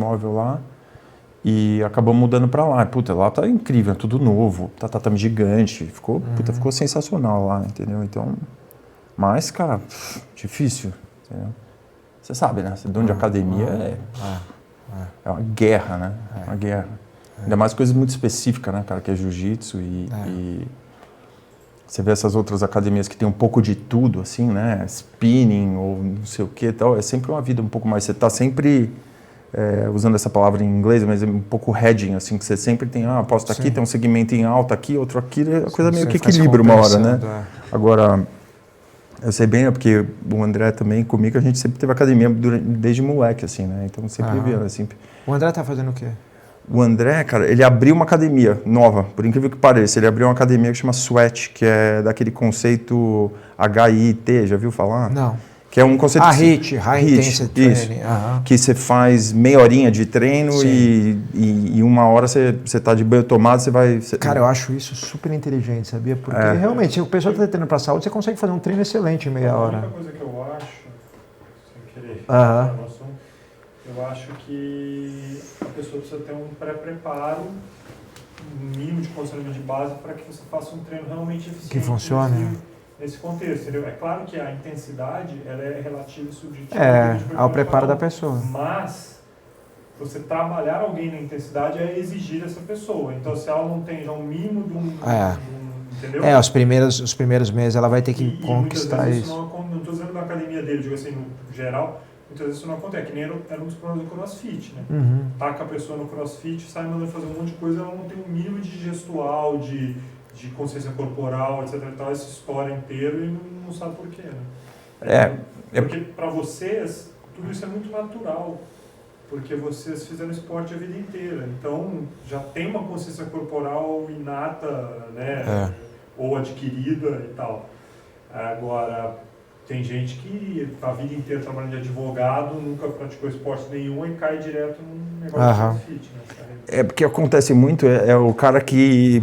imóvel lá e acabamos mudando para lá. Puta, lá tá incrível, é tudo novo, tá tatame gigante, ficou sensacional lá, entendeu? Então, mas, cara, difícil, entendeu? Você sabe, né? Dono de academia é uma guerra, né? Uma guerra. Ainda mais coisas muito específicas, né, cara? Que é jiu-jitsu e você vê essas outras academias que tem um pouco de tudo, assim, né? Spinning ou não sei o que e tal. É sempre uma vida um pouco mais... Você tá sempre, usando essa palavra em inglês, mas é um pouco hedging, assim, que você sempre tem, aposta aqui, tem um segmento em alta aqui, outro aqui, a coisa meio que equilibra uma hora, né? Agora... Eu sei bem, porque o André também, comigo, a gente sempre teve academia desde moleque, assim, né? Então sempre via, assim. O André tá fazendo o quê? O André, cara, ele abriu uma academia nova, por incrível que pareça. Ele abriu uma academia que chama Sweat, que é daquele conceito HIIT, já viu falar? Não. Que é um conceito... HIIT, High Intensity Training. Que você faz meia horinha de treino e uma hora você tá de banho tomado, você vai... Cara, eu acho isso super inteligente, sabia? Porque realmente, se o pessoal está treinando para saúde, você consegue fazer um treino excelente em meia hora. A única coisa que eu acho, sem querer, eu acho que a pessoa precisa ter um pré-preparo, um mínimo de condicionamento de base para que você faça um treino realmente eficiente. Que funcione. Nesse contexto, entendeu? É claro que a intensidade ela é relativa e subjetiva ao preparo da pessoa. Mas você trabalhar alguém na intensidade é exigir dessa pessoa. Então, se ela não tem já um mínimo de um entendeu? Os primeiros meses ela vai ter que conquistar isso. Não estou dizendo da academia dele, digo assim, no geral, muitas vezes isso não acontece. Que nem era um dos problemas do CrossFit, né? Taca a pessoa no CrossFit, sai mandando fazer um monte de coisa, ela não tem um mínimo de gestual, de consciência corporal, etc. E tal, essa história inteira e não sabe por quê, né? Porque para vocês, tudo isso é muito natural. Porque vocês fizeram esporte a vida inteira. Então, já tem uma consciência corporal inata, né? Ou adquirida e tal. Agora, tem gente que a vida inteira trabalhando de advogado, nunca praticou esporte nenhum e cai direto num negócio de CrossFit, né? Porque acontece muito, é o cara que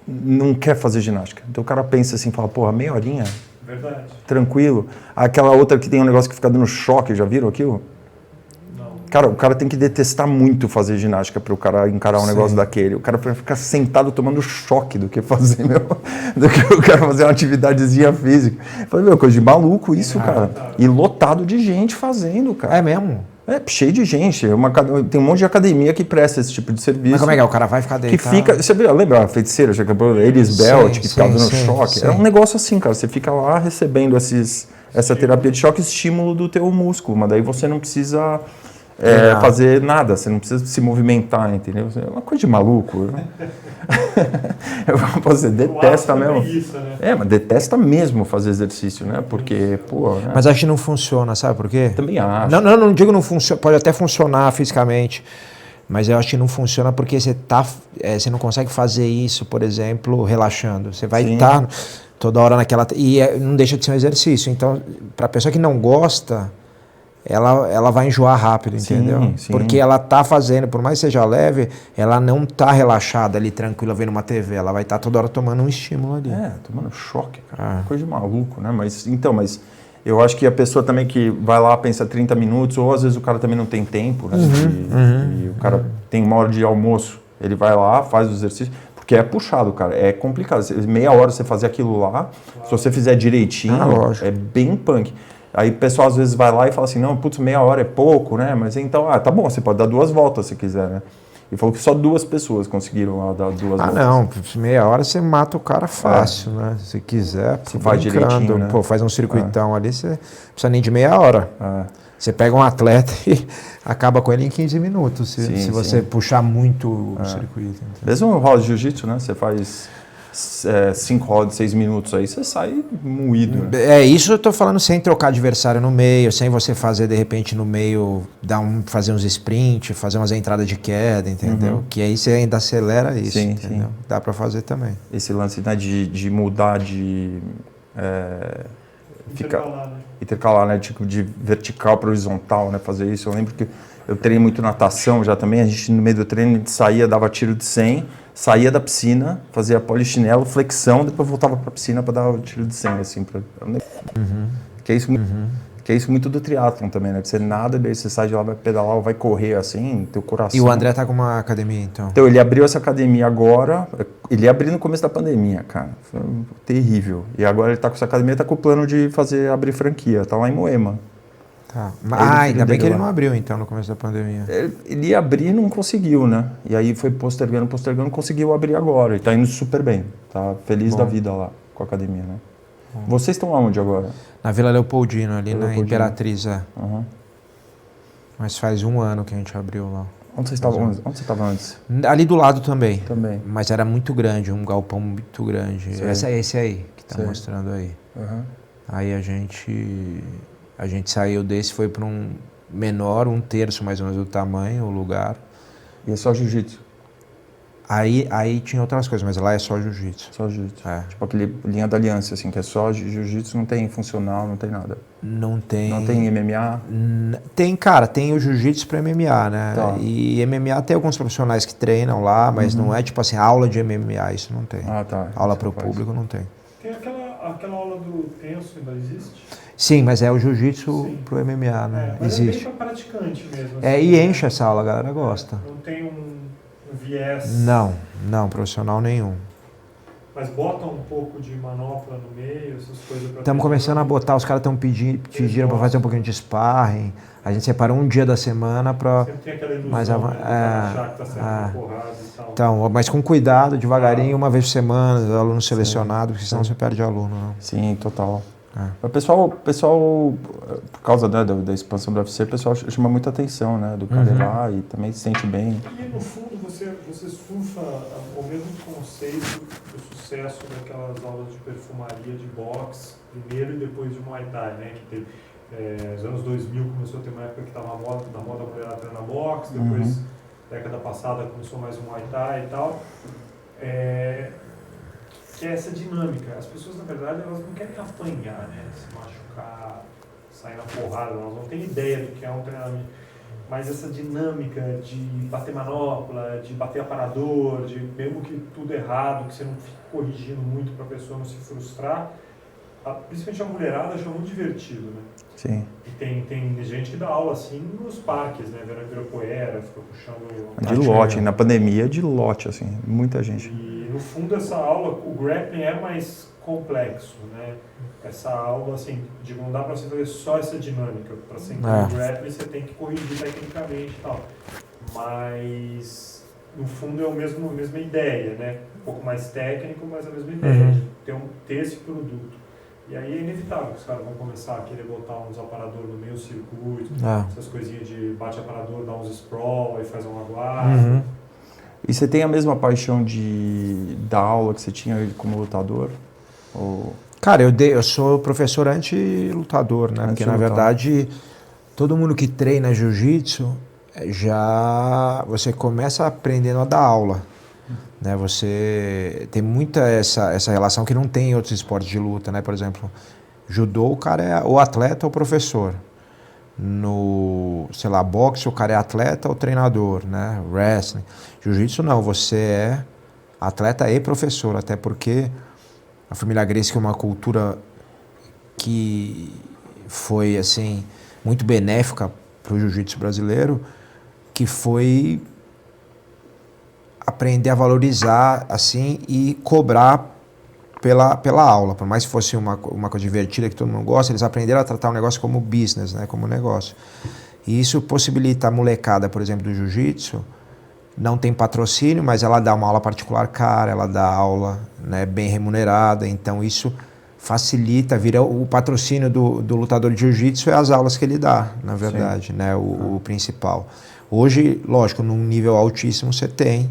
não quer fazer ginástica. Então o cara pensa assim, fala, porra, meia horinha? Verdade. Tranquilo. Aquela outra que tem um negócio que fica dando choque, já viram aquilo? Não. Cara, o cara tem que detestar muito fazer ginástica para o cara encarar um negócio daquele. O cara vai ficar sentado tomando choque do que fazer, do que o cara fazer uma atividadezinha física. Eu falei, coisa de maluco isso, cara. E lotado de gente fazendo, cara. É mesmo? Cheio de gente. Tem um monte de academia que presta esse tipo de serviço. Mas como é que é? O cara vai ficar deitado? Que fica... Você lembra a feiticeira, Elis Belt, que ficava dando choque? Sim. É um negócio assim, cara. Você fica lá recebendo essa terapia de choque, estímulo do teu músculo. Mas daí você não precisa fazer nada. Você não precisa se movimentar, entendeu? É uma coisa de maluco. Você detesta mesmo. Isso, né? Mas detesta mesmo fazer exercício, né? Porque, pô... Né? Mas acho que não funciona, sabe por quê? Também acho. Não digo não funciona, pode até funcionar fisicamente, mas eu acho que não funciona porque você não consegue fazer isso, por exemplo, relaxando. Você vai estar toda hora naquela... E não deixa de ser um exercício. Então, para a pessoa que não gosta... Ela vai enjoar rápido, entendeu? Sim. Porque ela tá fazendo, por mais que seja leve, ela não tá relaxada ali, tranquila, vendo uma TV. Ela vai estar toda hora tomando um estímulo ali. Tomando choque, cara. Coisa de maluco, né? Mas eu acho que a pessoa também que vai lá, pensa 30 minutos, ou às vezes o cara também não tem tempo, né? E o cara tem uma hora de almoço, ele vai lá, faz o exercício, porque é puxado, cara. É complicado. Meia hora você fazer aquilo lá, se você fizer direitinho, é bem punk. Aí o pessoal às vezes vai lá e fala assim, não, putz, meia hora é pouco, né? Mas então, tá bom, você pode dar 2 voltas se quiser, né? E falou que só 2 pessoas conseguiram lá dar 2 voltas. Não, meia hora você mata o cara fácil, né? Se quiser, você faz direitinho, né? Faz um circuitão ali, você não precisa nem de meia hora. Você pega um atleta e acaba com ele em 15 minutos, se você puxar muito o circuito. Então. Mesmo no roda de jiu-jitsu, né? Você faz 5 rodas, 6 minutos aí, você sai moído. Né? Isso eu tô falando sem trocar adversário no meio, sem você fazer de repente no meio, fazer uns sprint, fazer umas entradas de queda, entendeu? Que aí você ainda acelera isso, entendeu? Dá para fazer também. Esse lance, né, de mudar de... intercalar, né? Tipo, de vertical para horizontal, né? Fazer isso. Eu lembro que eu treinei muito natação já também, a gente no meio do treino a gente saía, dava tiro de 100, saía da piscina, fazia polichinelo, flexão, depois voltava para a piscina para dar o tiro de 100, assim. Que é isso, Que é isso muito do triatlon também, né? Você nada, daí você sai de lá, vai pedalar ou vai correr assim, teu coração... E o André tá com uma academia, então? Então, ele abriu essa academia agora, ele abriu no começo da pandemia, cara, foi terrível. E agora ele tá com essa academia, tá com o plano de abrir franquia, tá lá em Moema. Tá. Ainda Bem que ele não abriu, então, no começo da pandemia. Ele ia abrir e não conseguiu, né? E aí foi postergando, conseguiu abrir agora. E tá indo super bem. Tá feliz da vida lá com a academia, né? Vocês estão aonde agora? Na Vila Leopoldino, ali na Leopoldino. Imperatriz, Uhum. Mas faz 1 ano que a gente abriu lá. Onde você estava antes? Ali do lado também. Também. Mas era muito grande, um galpão muito grande. Esse aí, que tá Sei. mostrando aí. Uhum. Aí a gente saiu desse, foi para um menor, 1/3 mais ou menos do tamanho, o lugar. E é só jiu-jitsu? Aí tinha outras coisas, mas lá é só jiu-jitsu. Só jiu-jitsu. É. Tipo aquele linha da aliança, assim, que é só jiu-jitsu, não tem funcional, não tem nada. Não tem... Não tem MMA? Tem, cara, tem o jiu-jitsu para MMA, né? Tá. E MMA tem alguns profissionais que treinam lá, mas não é tipo assim, aula de MMA, isso não tem. Ah, tá. Aula Isso para o faz. público não tem. Tem aquela aula do tenso, ainda existe? Sim, mas é o jiu-jitsu Sim. pro MMA, né? Mas Existe. é bem pra praticante mesmo. E enche essa aula, a galera gosta. Não tem um viés. Não, profissional nenhum. Mas bota um pouco de manopla no meio, essas coisas pra... Estamos começando a botar, os caras estão pedindo para fazer um pouquinho de sparring. A gente separou um dia da semana para... Sempre tem aquela ilusão, Mas né? Achar que tá sendo uma porrada e tal. Então, mas com cuidado, devagarinho, uma vez por semana, aluno selecionado, porque senão você perde aluno. Não. Sim, total. É. O pessoal, por causa, né, da expansão do UFC, o pessoal chama muita atenção, né, do cara ir lá e também se sente bem. E no fundo você surfa o mesmo conceito do sucesso daquelas aulas de perfumaria de boxe, primeiro e depois de Muay Thai, né? Que teve, nos anos 2000 começou a ter uma época que estava na moda a mulher treinar boxe, depois, década passada, começou mais o Muay Thai e tal. Que é essa dinâmica. As pessoas, na verdade, elas não querem apanhar, né? Se machucar, sair na porrada, elas não têm ideia do que é um treinamento. Mas essa dinâmica de bater manopla, de bater aparador, de mesmo que tudo errado, que você não fique corrigindo muito para a pessoa não se frustrar, principalmente a mulherada acha muito divertido, né? Sim. E tem gente que dá aula assim nos parques, né? Ibirapuera, fica puxando... De lote, na pandemia, de lote, assim, muita gente. E no fundo essa aula, o grappling é mais complexo, né? Essa aula, assim, não dá para você fazer só essa dinâmica. Para você entender o grappling, você tem que corrigir tecnicamente e tal. Mas, no fundo, é a mesma ideia, né? Um pouco mais técnico, mas a mesma ideia de ter esse produto. E aí é inevitável que os caras vão começar a querer botar uns aparadores no meio circuito, essas coisinhas de bate aparador, dá uns sprawl, aí faz um aguardo. E você tem a mesma paixão da aula que você tinha como lutador? Ou... Cara, eu sou professor anti-lutador, né? Porque, na verdade, todo mundo que treina jiu-jitsu, você começa aprendendo a dar aula. Né? Você tem muita essa relação que não tem em outros esportes de luta, né? Por exemplo, judô, o cara é o atleta ou o professor. No, sei lá, boxe, o cara é atleta ou treinador, né? Wrestling. Jiu-jitsu não, você é atleta e professor, até porque a família Gracie, que é uma cultura que foi, assim, muito benéfica para o jiu-jitsu brasileiro, que foi aprender a valorizar, assim, e cobrar pela aula. Por mais que fosse uma coisa divertida que todo mundo gosta, eles aprenderam a tratar o negócio como business, né? Como negócio. E isso possibilita a molecada, por exemplo, do jiu-jitsu, não tem patrocínio, mas ela dá uma aula particular cara, ela dá aula, né, bem remunerada, então isso facilita, vira o patrocínio do lutador de jiu-jitsu é as aulas que ele dá, na verdade, né, o principal. Hoje, lógico, num nível altíssimo você tem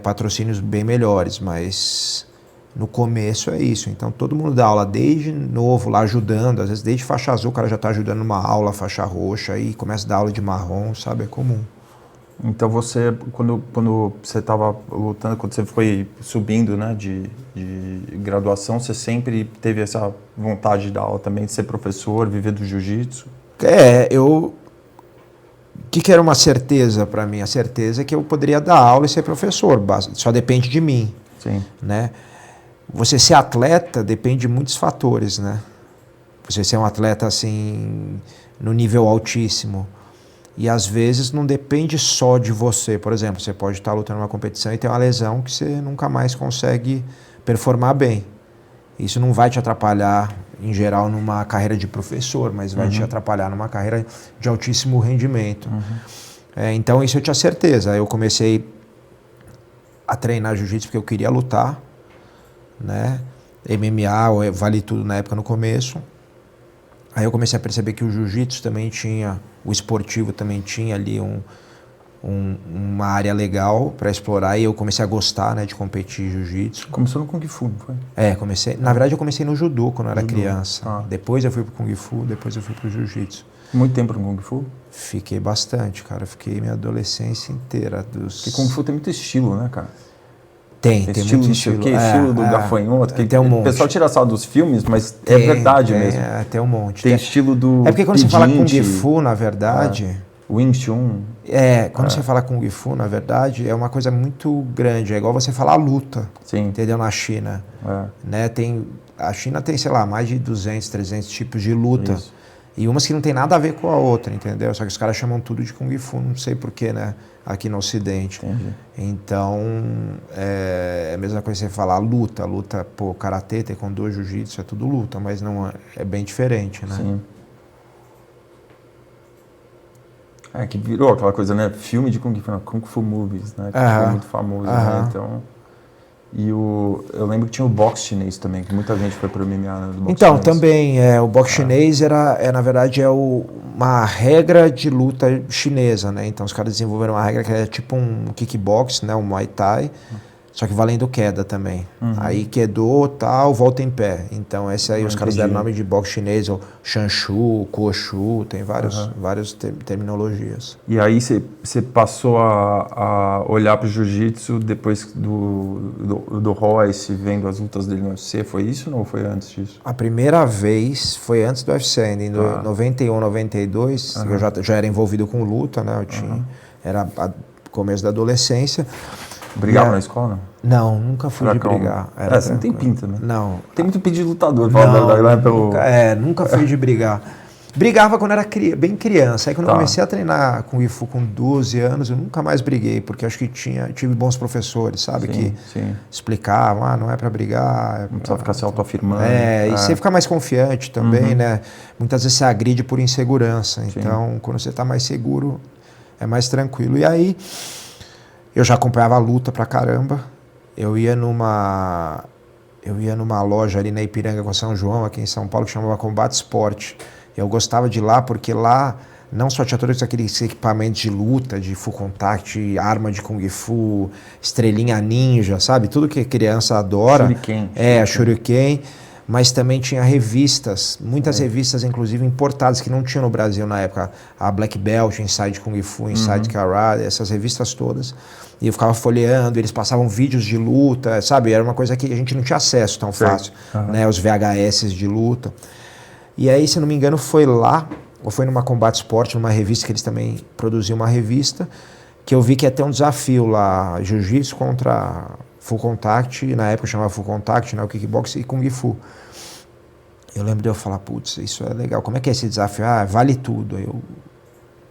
patrocínios bem melhores, mas no começo é isso. Então todo mundo dá aula desde novo lá ajudando, às vezes desde faixa azul o cara já está ajudando numa aula, faixa roxa, aí começa a dar aula de marrom, sabe, é comum. Então você, quando você estava lutando, quando você foi subindo, né, de graduação, você sempre teve essa vontade de dar aula também, de ser professor, viver do jiu-jitsu? O que era uma certeza para mim? A certeza é que eu poderia dar aula e ser professor, só depende de mim. Sim. Né? Você ser atleta depende de muitos fatores, né? você ser um atleta assim no nível altíssimo. E às vezes não depende só de você. Por exemplo, você pode estar lutando numa competição e ter uma lesão que você nunca mais consegue performar bem. Isso não vai te atrapalhar, em geral, numa carreira de professor, mas vai te atrapalhar numa carreira de altíssimo rendimento. Então isso eu tinha certeza. Eu comecei a treinar jiu-jitsu porque eu queria lutar, né? MMA, vale tudo na época no começo. Aí eu comecei a perceber que o jiu-jitsu também tinha, o esportivo também tinha ali uma área legal para explorar, e eu comecei a gostar, né, de competir jiu-jitsu. Começou no Kung Fu, não foi? Comecei. Na verdade eu comecei no judô quando eu era criança. Depois eu fui pro Kung Fu, depois eu fui pro jiu-jitsu. Muito tempo no Kung Fu? Fiquei bastante, cara. Fiquei minha adolescência inteira. Porque Kung Fu tem muito estilo, né, cara? Tem estilo, muito estilo. Estilo do gafanhoto. Que tem um monte. O pessoal tira sal dos filmes, mas é verdade mesmo. Tem um monte. Tem estilo do porque quando você fala Kung Fu, na verdade... Wing Chun. Quando você fala Kung Fu, na verdade, é uma coisa muito grande. É igual você falar luta. Sim. Entendeu? Na China. Né? A China tem, sei lá, mais de 200, 300 tipos de luta. Isso. E umas que não tem nada a ver com a outra, entendeu? Só que os caras chamam tudo de Kung Fu, não sei porquê, né? Aqui no Ocidente. Entendi. Então, é a mesma coisa que você falar luta, pô, karatê, taekwondo, jiu-jitsu, é tudo luta, mas não é bem diferente, né? Sim. Que virou aquela coisa, né? Filme de Kung Fu, Kung Fu Movies, né? Que foi muito famoso, né? Então... E eu lembro que tinha o boxe chinês também, que muita gente foi pro MMA, né, do boxe então, chinês. também, o boxe chinês na verdade, uma regra de luta chinesa, né? Então, os caras desenvolveram uma regra que é tipo um kickbox, né? Um Muay Thai, só que valendo queda também. Aí quedou, tal, volta em pé. Então, esse aí, os caras deram o nome de boxe chinês, ou Shanshu, Kuoshu, tem várias terminologias. E aí você passou a olhar pro jiu-jitsu depois do Royce, vendo as lutas dele no UFC, foi isso ou foi antes disso? A primeira vez foi antes do UFC, ainda em 91, 92, eu já era envolvido com luta, né? Era começo da adolescência. Brigava na escola, não? Não, nunca fui de brigar. Você não tem pinta, né? Não. Tem muito pinta de lutador. Nunca fui de brigar. Brigava quando era bem criança. Aí quando eu comecei a treinar Kung Fu com 12 anos, eu nunca mais briguei, porque acho que tive bons professores, sabe? Que explicavam, não é pra brigar. Não precisa ficar se autoafirmando. E você fica mais confiante também, né? Muitas vezes você agride por insegurança. Então, quando você tá mais seguro, é mais tranquilo. E aí... Eu já acompanhava a luta pra caramba. Eu ia numa loja ali na Ipiranga com São João, aqui em São Paulo, que chamava Combate Esporte. Eu gostava de ir lá porque lá não só tinha todos aqueles equipamentos de luta, de full contact, arma de Kung Fu, estrelinha ninja, sabe? Tudo que criança adora. Shuriken. Shuriken. Mas também tinha revistas, muitas revistas, inclusive, importadas, que não tinham no Brasil na época. A Black Belt, Inside Kung Fu, Inside Karate, essas revistas todas. E eu ficava folheando, eles passavam vídeos de luta, sabe? Era uma coisa que a gente não tinha acesso tão fácil, né? Os VHS de luta. E aí, se não me engano, foi lá, ou foi numa Combate Sport, numa revista, que eles também produziam uma revista, que eu vi que ia ter um desafio lá, jiu-jitsu contra full contact, na época chamava full contact, né? O kickbox e Kung Fu. Eu lembro de eu falar, putz, isso é legal, como é que é esse desafio? Vale tudo.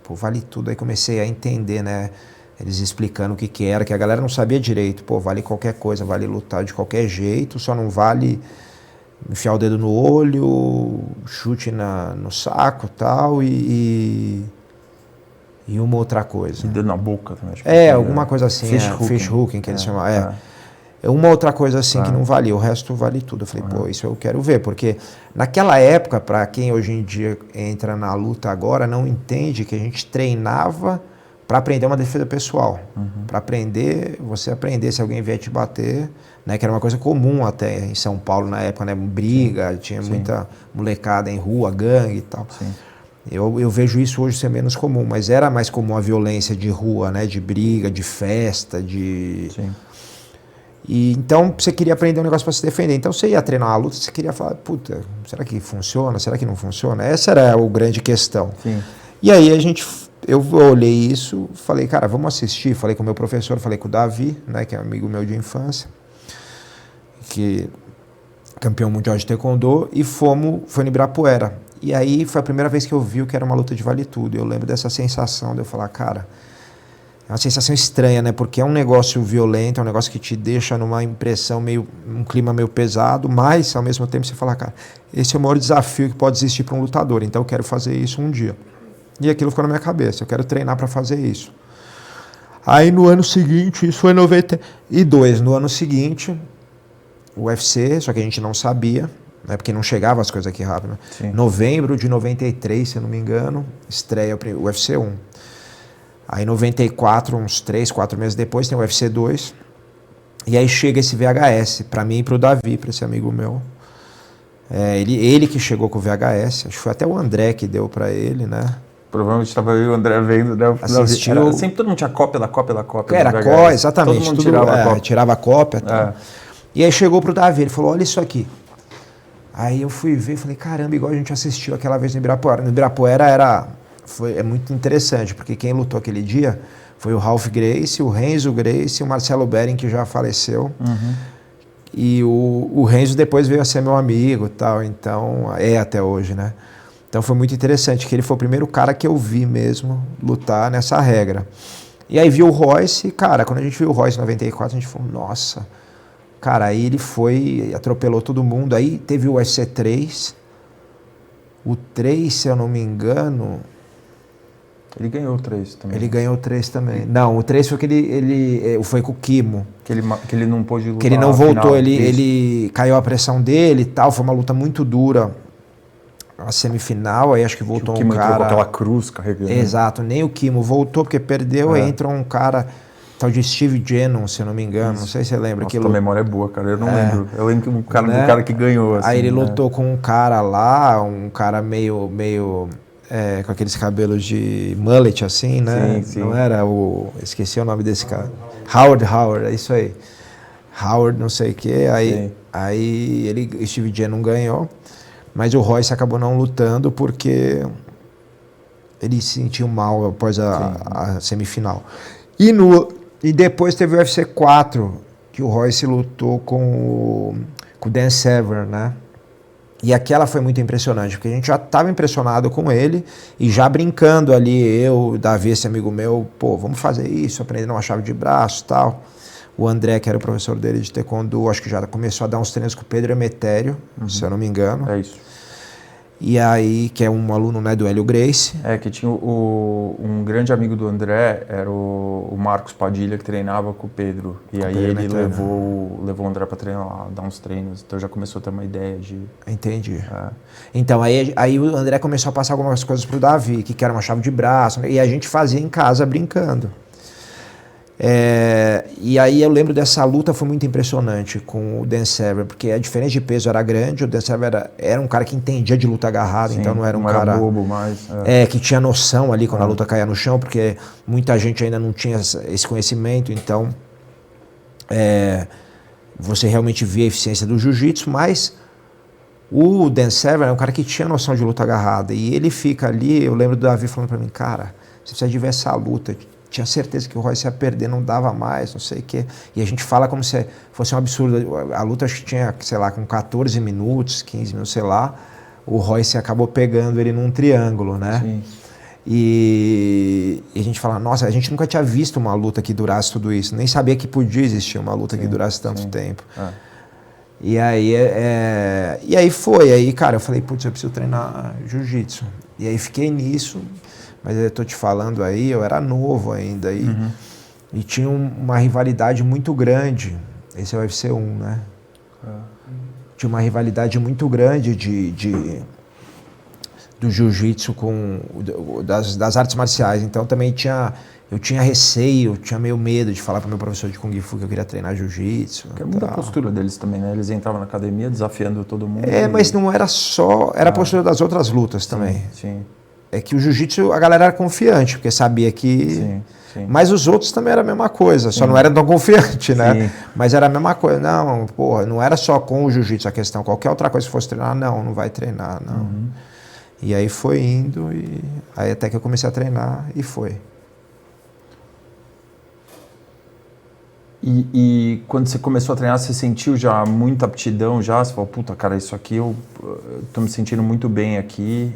Vale tudo. Aí comecei a entender, né? Eles explicando o que era, que a galera não sabia direito. Vale qualquer coisa, vale lutar de qualquer jeito, só não vale enfiar o dedo no olho, chute no saco tal, e uma outra coisa. E dedo na boca também. Alguma coisa assim, fish hooking que eles chamam. Uma outra coisa assim que não valia, o resto vale tudo. Eu falei, isso eu quero ver, porque naquela época, para quem hoje em dia entra na luta agora, não entende que a gente treinava para aprender uma defesa pessoal. Para você aprender se alguém vier te bater, né, que era uma coisa comum até em São Paulo na época, né, briga, tinha muita molecada em rua, gangue e tal. Eu vejo isso hoje ser menos comum, mas era mais comum a violência de rua, né, de briga, de festa, E então você queria aprender um negócio para se defender. Então você ia treinar uma luta, você queria falar, puta, será que funciona? Será que não funciona? Essa era a grande questão. E aí eu olhei isso, falei, cara, vamos assistir. Falei com o meu professor, falei com o Davi, né, que é amigo meu de infância, que campeão mundial de taekwondo, e foi no Ibirapuera. E aí foi a primeira vez que eu vi o que era uma luta de vale tudo. Eu lembro dessa sensação de eu falar, cara, é uma sensação estranha, né? Porque é um negócio violento, é um negócio que te deixa numa impressão um clima meio pesado, mas ao mesmo tempo você fala, cara, esse é o maior desafio que pode existir para um lutador, então eu quero fazer isso um dia. E aquilo ficou na minha cabeça, eu quero treinar para fazer isso. Aí no ano seguinte, isso foi em 92, no ano seguinte, o UFC, só que a gente não sabia, né, porque não chegava as coisas aqui rápido. Né? Novembro de 93, se eu não me engano, estreia o UFC 1. Aí em 94, uns 3, 4 meses depois, tem o UFC 2. E aí chega esse VHS, para mim e pro Davi, para esse amigo meu. Ele que chegou com o VHS, acho que foi até o André que deu para ele, né? Provavelmente estava eu e o André vendo, né? Assistiu. Sempre todo mundo tinha cópia da cópia. Era cópia, exatamente. Todo mundo tirava a cópia. Tirava a cópia. Tal. E aí chegou pro Davi, ele falou, olha isso aqui. Aí eu fui ver e falei, caramba, igual a gente assistiu aquela vez no Ibirapuera. No Ibirapuera é muito interessante, porque quem lutou aquele dia foi o Ralph Gracie, o Renzo Gracie, o Marcelo Bering, que já faleceu. Uhum. E o Renzo depois veio a ser meu amigo e tal, então, até hoje, né? Então foi muito interessante, que ele foi o primeiro cara que eu vi mesmo lutar nessa regra. E aí vi o Royce, cara, quando a gente viu o Royce em 94, a gente falou, nossa, cara, aí ele foi, atropelou todo mundo. Aí teve o UFC 3, o 3, se eu não me engano... Ele ganhou o 3 também. Ele ganhou o 3 também. Não, o 3 foi que ele foi com o Kimo. Que ele não pôde lutar. Que ele não voltou, ele caiu a pressão dele e tal, foi uma luta muito dura. A semifinal, aí acho que voltou um cara... O Kimo entrou com aquela cruz carregando. Exato, nem o Kimo voltou porque perdeu, aí entrou um cara, tal de Steve Jenon, se eu não me engano, não sei se você lembra. Nossa, tua memória é boa, cara, eu não lembro. Eu lembro que do cara que ganhou. Assim, aí ele lutou com um cara lá, um cara meio com aqueles cabelos de mullet assim, né? Sim. Não era esqueci o nome desse cara. Howard, é isso aí. Howard, não sei o que, aí Steve Jenon ganhou. Mas o Royce acabou não lutando porque ele se sentiu mal após a semifinal. E depois teve o UFC 4, que o Royce lutou com o Dan Severn, né? E aquela foi muito impressionante, porque a gente já estava impressionado com ele e já brincando ali, eu, Davi, esse amigo meu, pô, vamos fazer isso, aprendendo uma chave de braço e tal. O André, que era o professor dele de taekwondo, acho que já começou a dar uns treinos com o Pedro Emetério, se eu não me engano. É isso. E aí, que é um aluno, né, do Hélio Gracie. Que tinha um grande amigo do André, era o Marcos Padilha, que treinava com o Pedro. E aí ele levou o André para treinar lá, dar uns treinos. Então já começou a ter uma ideia de... Entendi. Então, aí o André começou a passar algumas coisas pro Davi, que era uma chave de braço, e a gente fazia em casa brincando. E aí eu lembro dessa luta, foi muito impressionante com o Dan Severn, porque a diferença de peso era grande, o Dan Severn era um cara que entendia de luta agarrada, então não era um cara bobo, mas que tinha noção ali quando a luta caía no chão, porque muita gente ainda não tinha esse conhecimento, então você realmente via a eficiência do jiu-jitsu, mas o Dan Severn é um cara que tinha noção de luta agarrada, e ele fica ali, eu lembro do Davi falando pra mim, cara, você precisa de ver essa luta, tinha certeza que o Royce ia perder, não dava mais, não sei o quê. E a gente fala como se fosse um absurdo. A luta acho que tinha, sei lá, com 14 minutos, 15 minutos, sei lá, o Royce acabou pegando ele num triângulo, né? Sim. E a gente fala, nossa, a gente nunca tinha visto uma luta que durasse tudo isso, nem sabia que podia existir uma luta que durasse tanto tempo. E aí foi, aí cara, eu falei, putz, eu preciso treinar jiu-jitsu. E aí fiquei nisso. Mas eu tô te falando aí, eu era novo ainda e tinha uma rivalidade muito grande. Esse é o UFC 1, né? Tinha uma rivalidade muito grande do jiu-jitsu com das artes marciais. Então também eu tinha receio, tinha meio medo de falar para meu professor de Kung Fu que eu queria treinar jiu-jitsu. Porque muda a postura deles também, né? Eles entravam na academia desafiando todo mundo. Mas não era só, era a postura das outras lutas também. Sim. É que o jiu-jitsu, a galera era confiante, porque sabia que... Sim. Mas os outros também era a mesma coisa, só não era tão confiante, né? Sim. Mas era a mesma coisa. Não, porra, não era só com o jiu-jitsu a questão. Qualquer outra coisa que fosse treinar, não vai treinar, não. E aí foi indo, e aí até que eu comecei a treinar, e foi. E quando você começou a treinar, você sentiu já muita aptidão já? Você falou, puta, cara, isso aqui eu tô me sentindo muito bem aqui.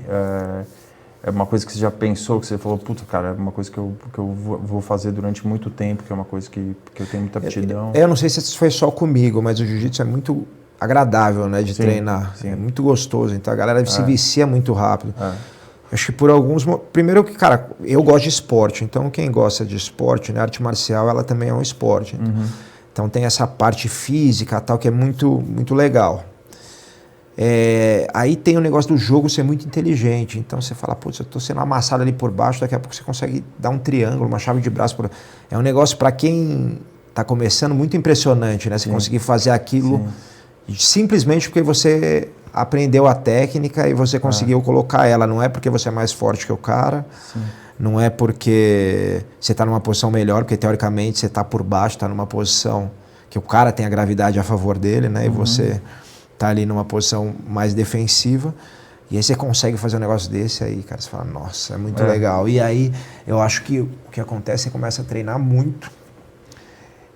É uma coisa que você já pensou, que você falou, puta, cara, é uma coisa que eu vou fazer durante muito tempo, que é uma coisa que eu tenho muita aptidão. Eu não sei se isso foi só comigo, mas o jiu-jitsu é muito agradável, né, de treinar. Sim. É muito gostoso, então a galera se vicia muito rápido. Acho que por alguns... Primeiro que, cara, eu gosto de esporte, então quem gosta de esporte, né, arte marcial, ela também é um esporte. Então tem essa parte física tal, que é muito, muito legal. Aí tem o negócio do jogo ser muito inteligente. Então você fala, putz, eu tô sendo amassado ali por baixo, daqui a pouco você consegue dar um triângulo, uma chave de braço. É um negócio para quem tá começando muito impressionante, né? Você conseguir fazer aquilo simplesmente porque você aprendeu a técnica e você conseguiu colocar ela. Não é porque você é mais forte que o cara, não é porque você está numa posição melhor, porque teoricamente você está por baixo, está numa posição que o cara tem a gravidade a favor dele, né? E você tá ali numa posição mais defensiva. E aí você consegue fazer um negócio desse aí, cara, você fala, nossa, é muito legal. E aí eu acho que o que acontece, você começa a treinar muito.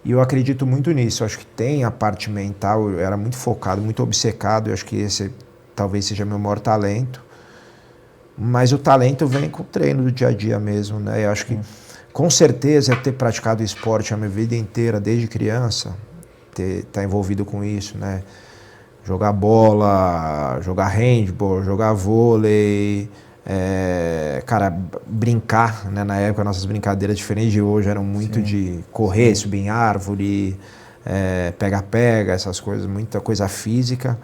E eu acredito muito nisso. Eu acho que tem a parte mental, eu era muito focado, muito obcecado. Eu acho que esse talvez seja meu maior talento. Mas o talento vem com o treino do dia a dia mesmo, né? Eu acho que, com certeza, eu ter praticado esporte a minha vida inteira, desde criança, tá envolvido com isso, né? Jogar bola, jogar handball, jogar vôlei, cara, brincar, né? Na época nossas brincadeiras diferentes de hoje eram muito de correr, subir em árvore, pega-pega, essas coisas, muita coisa física.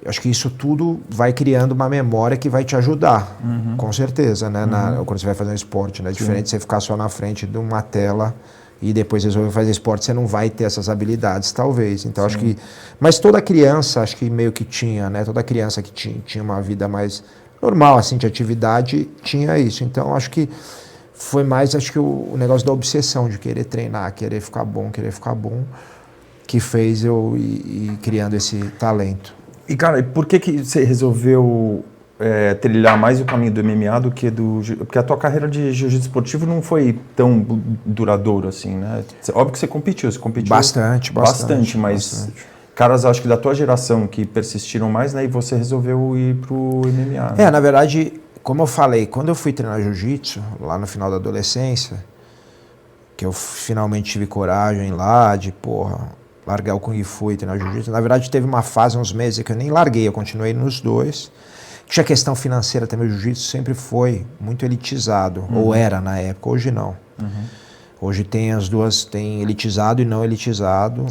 Acho que isso tudo vai criando uma memória que vai te ajudar, com certeza, né? Quando você vai fazer um esporte, né? Diferente de você ficar só na frente de uma tela e depois resolver fazer esporte, você não vai ter essas habilidades, talvez. Então, acho que... Mas toda criança, acho que meio que tinha, né? Toda criança que tinha uma vida mais normal, assim, de atividade, tinha isso. Então, acho que foi mais, acho que o negócio da obsessão, de querer treinar, querer ficar bom, que fez eu ir criando esse talento. E, cara, por que você resolveu trilhar mais o caminho do MMA do que do... Porque a tua carreira de jiu-jitsu esportivo não foi tão duradoura assim, né? Óbvio que você competiu Bastante, mas caras, acho que da tua geração que persistiram mais, né? E você resolveu ir pro MMA. Né? Na verdade, como eu falei, quando eu fui treinar jiu-jitsu, lá no final da adolescência, que eu finalmente tive coragem lá de, largar o Kung Fu e treinar jiu-jitsu. Na verdade, teve uma fase, uns meses, que eu nem larguei, eu continuei nos dois. Tinha questão financeira também, o jiu-jitsu sempre foi muito elitizado, ou era na época, hoje não. Hoje tem as duas, tem elitizado e não elitizado,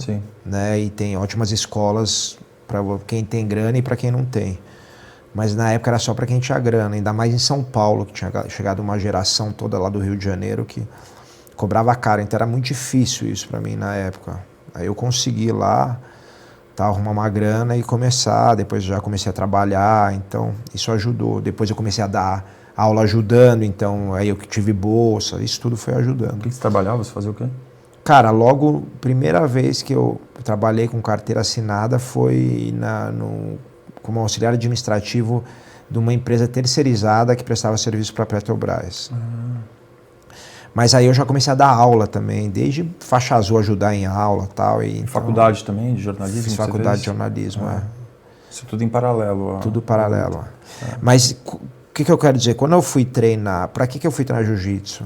né? E tem ótimas escolas para quem tem grana e para quem não tem. Mas na época era só para quem tinha grana, ainda mais em São Paulo, que tinha chegado uma geração toda lá do Rio de Janeiro que cobrava caro, então era muito difícil isso para mim na época. Aí eu consegui lá, arrumar uma grana e começar, depois já comecei a trabalhar, então isso ajudou. Depois eu comecei a dar aula ajudando, então aí eu tive bolsa, isso tudo foi ajudando. O que você trabalhava? Você fazia o quê? Cara, logo, primeira vez que eu trabalhei com carteira assinada foi como auxiliar administrativo de uma empresa terceirizada que prestava serviço para a Petrobras. Mas aí eu já comecei a dar aula também, desde faixa azul, ajudar em aula e tal. E faculdade também de jornalismo? Fiz faculdade de jornalismo, Isso tudo em paralelo? Tudo paralelo. Mas o que eu quero dizer? Quando eu fui treinar, para que eu fui treinar jiu-jitsu?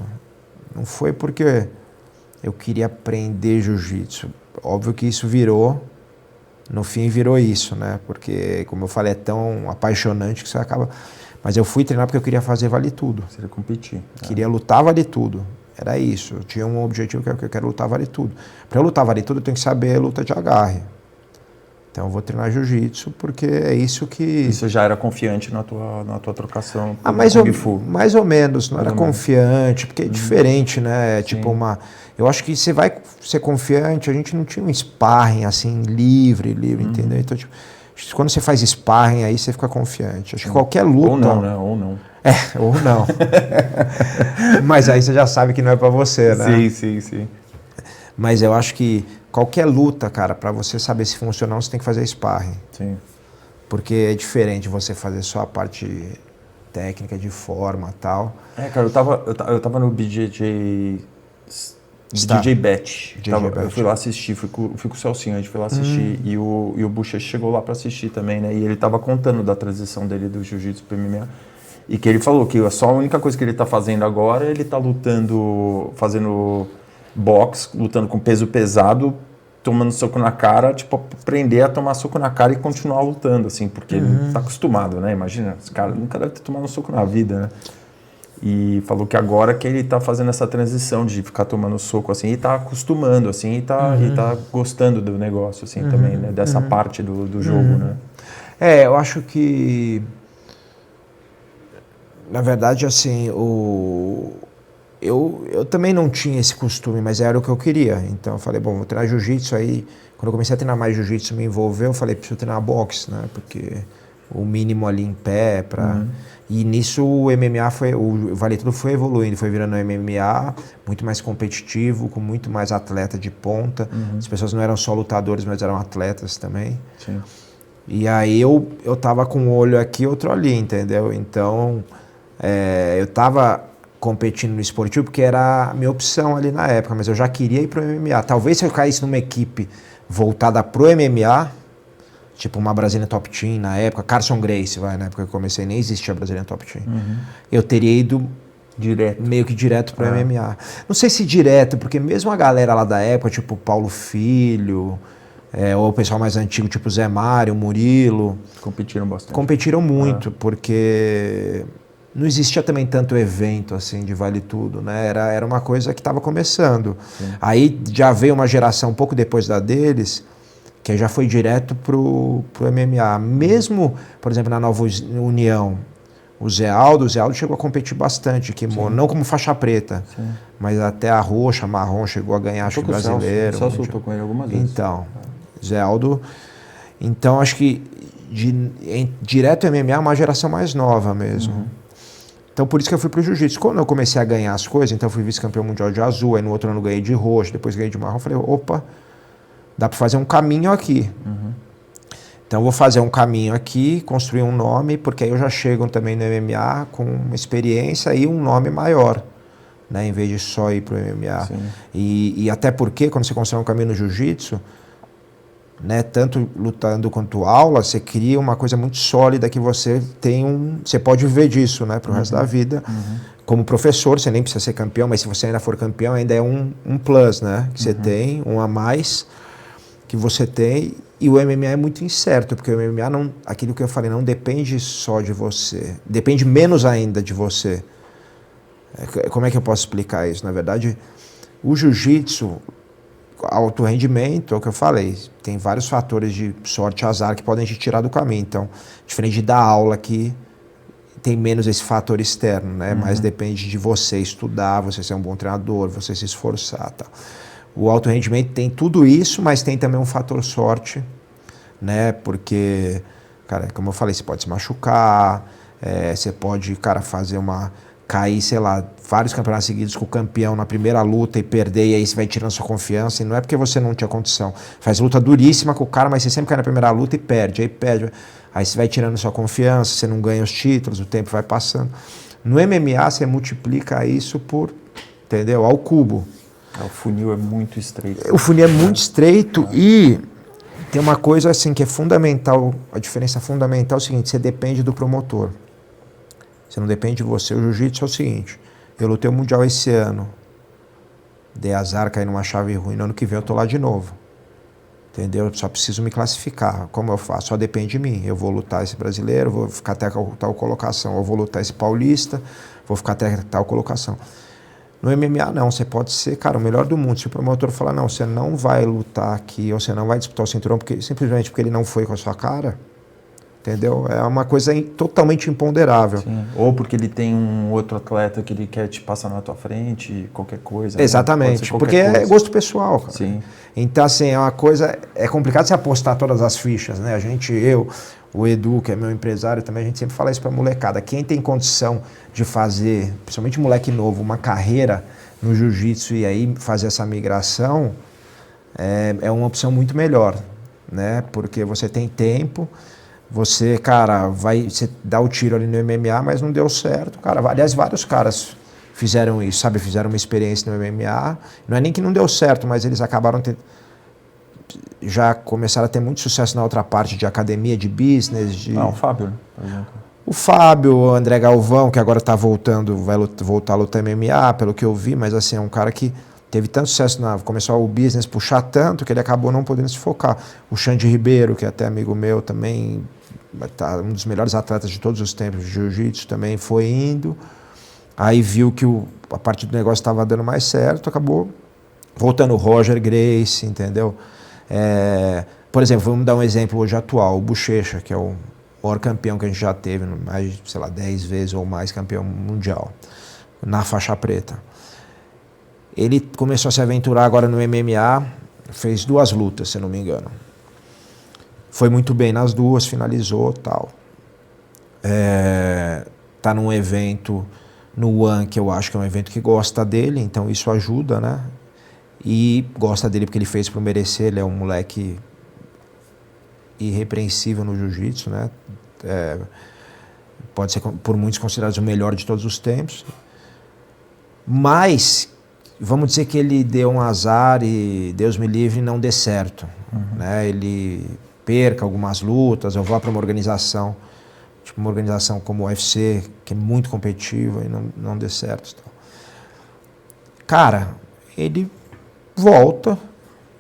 Não foi porque eu queria aprender jiu-jitsu. Óbvio que isso no fim virou isso, né? Porque, como eu falei, é tão apaixonante que você acaba... Mas eu fui treinar porque eu queria fazer vale tudo. Você queria competir. Queria lutar vale tudo. Era isso. Eu tinha um objetivo que eu quero lutar vale tudo. Para eu lutar vale tudo, eu tenho que saber luta de agarre. Então eu vou treinar jiu-jitsu porque é isso que... E você já era confiante na tua trocação mais ou menos. Não era confiante, porque é diferente, né? É tipo eu acho que você vai ser confiante, a gente não tinha um sparring assim, livre, entendeu? Então, tipo, quando você faz sparring, aí você fica confiante. Acho que qualquer luta... Ou não, né? Ou não. Ou não. Mas aí você já sabe que não é pra você, né? Sim. Mas eu acho que qualquer luta, cara, pra você saber se funciona ou não, você tem que fazer sparring. Sim. Porque é diferente você fazer só a parte técnica, de forma e tal. Cara, eu tava no BJJ DJ Bet. Bet. Eu fui lá assistir, fui com o Celcinho, a gente foi lá assistir. E o Bochecha chegou lá pra assistir também, né? E ele tava contando da transição dele do jiu-jitsu pro MMA. E que ele falou que só a única coisa que ele tá fazendo agora, ele tá lutando, fazendo boxe, lutando com peso pesado, tomando soco na cara, tipo, aprender a tomar soco na cara e continuar lutando, assim, porque ele tá acostumado, né? Imagina, esse cara nunca deve ter tomado um soco na vida, né? E falou que agora que ele tá fazendo essa transição de ficar tomando soco, assim, e tá acostumando, assim, e tá gostando do negócio, assim, também, né? Dessa parte do jogo, né? Eu acho que, na verdade, assim, eu também não tinha esse costume, mas era o que eu queria. Então eu falei, bom, vou treinar jiu-jitsu. Aí, quando eu comecei a treinar mais jiu-jitsu, me envolveu, eu falei, preciso treinar boxe, né? Porque o mínimo ali em pé, E nisso o MMA o Vale Tudo foi evoluindo, foi virando MMA muito mais competitivo, com muito mais atleta de ponta. As pessoas não eram só lutadores, mas eram atletas também. Sim. E aí eu tava com um olho aqui, outro ali, entendeu? Então, eu tava competindo no esportivo porque era a minha opção ali na época, mas eu já queria ir pro MMA. Talvez se eu caísse numa equipe voltada pro MMA, tipo uma Brazilian Top Team na época, Carson Gracie, na época que eu comecei, nem existia a Brazilian Top Team. Eu teria ido meio que direto pro MMA. Não sei se direto, porque mesmo a galera lá da época, tipo Paulo Filho, ou o pessoal mais antigo, tipo Zé Mário, Murilo, competiram bastante. Competiram muito, porque não existia também tanto evento assim de Vale Tudo, né? Era uma coisa que estava começando. Sim. Aí já veio uma geração um pouco depois da deles, que já foi direto pro MMA. Mesmo, por exemplo, na Nova União, o Zé Aldo chegou a competir bastante, não como faixa preta, mas até a roxa, marrom, chegou a ganhar, acho que brasileiro. O Celso lutou com ele algumas vezes. Então, Zé Aldo. Então, acho que direto MMA é uma geração mais nova mesmo. Então, por isso que eu fui pro jiu-jitsu. Quando eu comecei a ganhar as coisas, então eu fui vice-campeão mundial de azul, aí no outro ano ganhei de roxo, depois ganhei de marrom, falei, opa, dá para fazer um caminho aqui. Então eu vou fazer um caminho aqui, construir um nome, porque aí eu já chego também no MMA com uma experiência e um nome maior, né, em vez de só ir pro MMA. E até porque quando você constrói um caminho no jiu-jitsu, né, tanto lutando quanto aula, você cria uma coisa muito sólida que você tem você pode viver disso, né, pro resto da vida. Como professor, você nem precisa ser campeão, mas se você ainda for campeão, ainda é um plus, né, que você tem, um a mais que você tem. E o MMA é muito incerto, porque o MMA não, aquilo que eu falei, não depende só de você, depende menos ainda de você. Como é que eu posso explicar isso? Na verdade, o jiu-jitsu, alto rendimento, é o que eu falei, tem vários fatores de sorte e azar que podem te tirar do caminho. Então, diferente da aula que tem menos esse fator externo, né? Mas depende de você estudar, você ser um bom treinador, você se esforçar, tá? O alto rendimento tem tudo isso, mas tem também um fator sorte, né? Porque, cara, como eu falei, você pode se machucar, você pode, cara, cair, sei lá, vários campeonatos seguidos com o campeão na primeira luta e perder, e aí você vai tirando sua confiança, e não é porque você não tinha condição. Faz luta duríssima com o cara, mas você sempre cai na primeira luta e perde, aí você vai tirando sua confiança, você não ganha os títulos, o tempo vai passando. No MMA você multiplica isso entendeu? Ao cubo. O funil é muito estreito. O funil é muito estreito e tem uma coisa assim que é fundamental, a diferença fundamental é o seguinte, você depende do promotor. Você não depende de você. O jiu-jitsu é o seguinte, eu lutei o mundial esse ano, dei azar, caí numa chave ruim, no ano que vem eu tô lá de novo. Entendeu? Eu só preciso me classificar. Como eu faço? Só depende de mim. Eu vou lutar esse brasileiro, vou ficar até tal colocação. Eu vou lutar esse paulista, vou ficar até tal colocação. No MMA não, você pode ser, cara, o melhor do mundo. Se o promotor falar, não, você não vai lutar aqui, ou você não vai disputar o cinturão, simplesmente porque ele não foi com a sua cara, entendeu? É uma coisa totalmente imponderável. Sim. Ou porque ele tem um outro atleta que ele quer te passar na tua frente, qualquer coisa. Exatamente, né? Porque é gosto pessoal, cara. Sim. Então, assim, é uma coisa, é complicado você apostar todas as fichas, né? O Edu, que é meu empresário também, a gente sempre fala isso pra molecada. Quem tem condição de fazer, principalmente moleque novo, uma carreira no jiu-jitsu e aí fazer essa migração, é uma opção muito melhor, né? Porque você tem tempo, você, cara, você dá o tiro ali no MMA, mas não deu certo. Cara, aliás, vários caras fizeram isso, sabe? Fizeram uma experiência no MMA. Não é nem que não deu certo, mas eles acabaram já começaram a ter muito sucesso na outra parte de academia, de business. O Fábio, né, por exemplo. O Fábio, o André Galvão, que agora está voltando, vai voltar a lutar MMA, pelo que eu vi, mas assim, é um cara que teve tanto sucesso, começou o business puxar tanto que ele acabou não podendo se focar. O Xande Ribeiro, que é até amigo meu também, tá um dos melhores atletas de todos os tempos de jiu-jitsu, também foi indo. Aí viu que a parte do negócio estava dando mais certo, acabou voltando o Roger Gracie, entendeu? Por exemplo, vamos dar um exemplo hoje atual, o Bochecha, que é o maior campeão que a gente já teve, mais de, 10 vezes ou mais campeão mundial, na faixa preta. Ele começou a se aventurar agora no MMA, fez 2 lutas, se não me engano. Foi muito bem nas 2, finalizou, tal. Tá num evento no One, que eu acho que é um evento que gosta dele, então isso ajuda, né? E gosta dele porque ele fez por merecer, ele é um moleque irrepreensível no jiu-jitsu, né? Pode ser por muitos considerado o melhor de todos os tempos. Mas, vamos dizer que ele deu um azar e, Deus me livre, não dê certo. Né? Ele perca algumas lutas, ou vá para uma organização, tipo uma organização como o UFC, que é muito competitiva e não dê certo. Cara, ele volta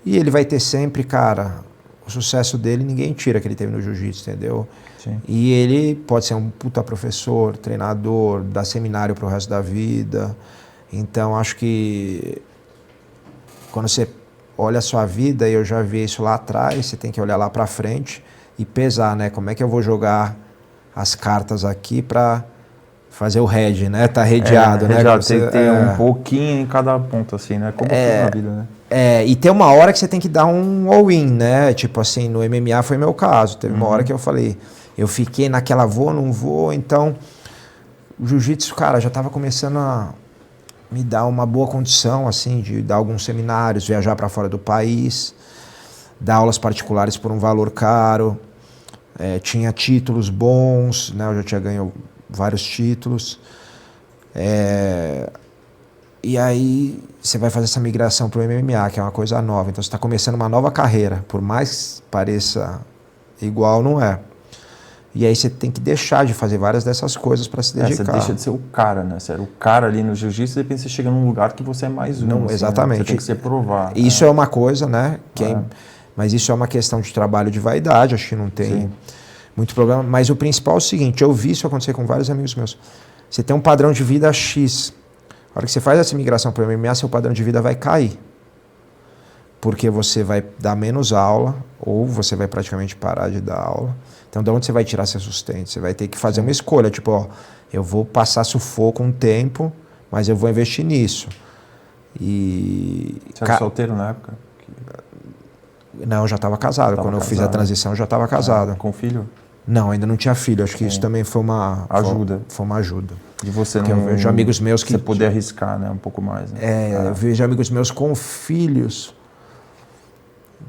e ele vai ter sempre, cara, o sucesso dele ninguém tira que ele teve no jiu-jitsu, entendeu? Sim. E ele pode ser um puta professor, treinador, dar seminário pro resto da vida. Então acho que quando você olha a sua vida, e eu já vi isso lá atrás, você tem que olhar lá pra frente e pesar, né? Como é que eu vou jogar as cartas aqui pra fazer o hedge, né? Tá redeado, né? Você tem um pouquinho em cada ponto, assim, né? Como na vida, né? E tem uma hora que você tem que dar um all-in, né? Tipo assim, no MMA foi meu caso. Teve uma hora que eu falei, eu fiquei naquela vou, não vou, então o jiu-jitsu, cara, já tava começando a me dar uma boa condição, assim, de dar alguns seminários, viajar para fora do país, dar aulas particulares por um valor caro, tinha títulos bons, né? Eu já tinha ganho vários títulos. E aí você vai fazer essa migração para o MMA, que é uma coisa nova. Então você está começando uma nova carreira, por mais pareça igual, não é. E aí você tem que deixar de fazer várias dessas coisas para se dedicar. Você deixa de ser o cara, né? Você era o cara ali no jiu-jitsu, e depois você chega num lugar que você é mais um. Não, assim, exatamente. Né? Você tem que se provar. Isso é uma coisa, né? Mas isso é uma questão de trabalho de vaidade, acho que não tem muito problema. Mas o principal é o seguinte, eu vi isso acontecer com vários amigos meus. Você tem um padrão de vida X. A hora que você faz essa migração para o MMA, seu padrão de vida vai cair. Porque você vai dar menos aula, ou você vai praticamente parar de dar aula. Então, de onde você vai tirar seu sustento? Você vai ter que fazer uma escolha, tipo, ó, eu vou passar sufoco um tempo, mas eu vou investir nisso. Você era solteiro na época? Não, eu já estava casado. Quando eu fiz a transição, eu já estava casado. Com filho? Não, ainda não tinha filho. Acho que isso também foi uma ajuda. Foi uma ajuda. De você porque eu vejo amigos meus que você poder arriscar, né, um pouco mais. Né? Eu vejo amigos meus com filhos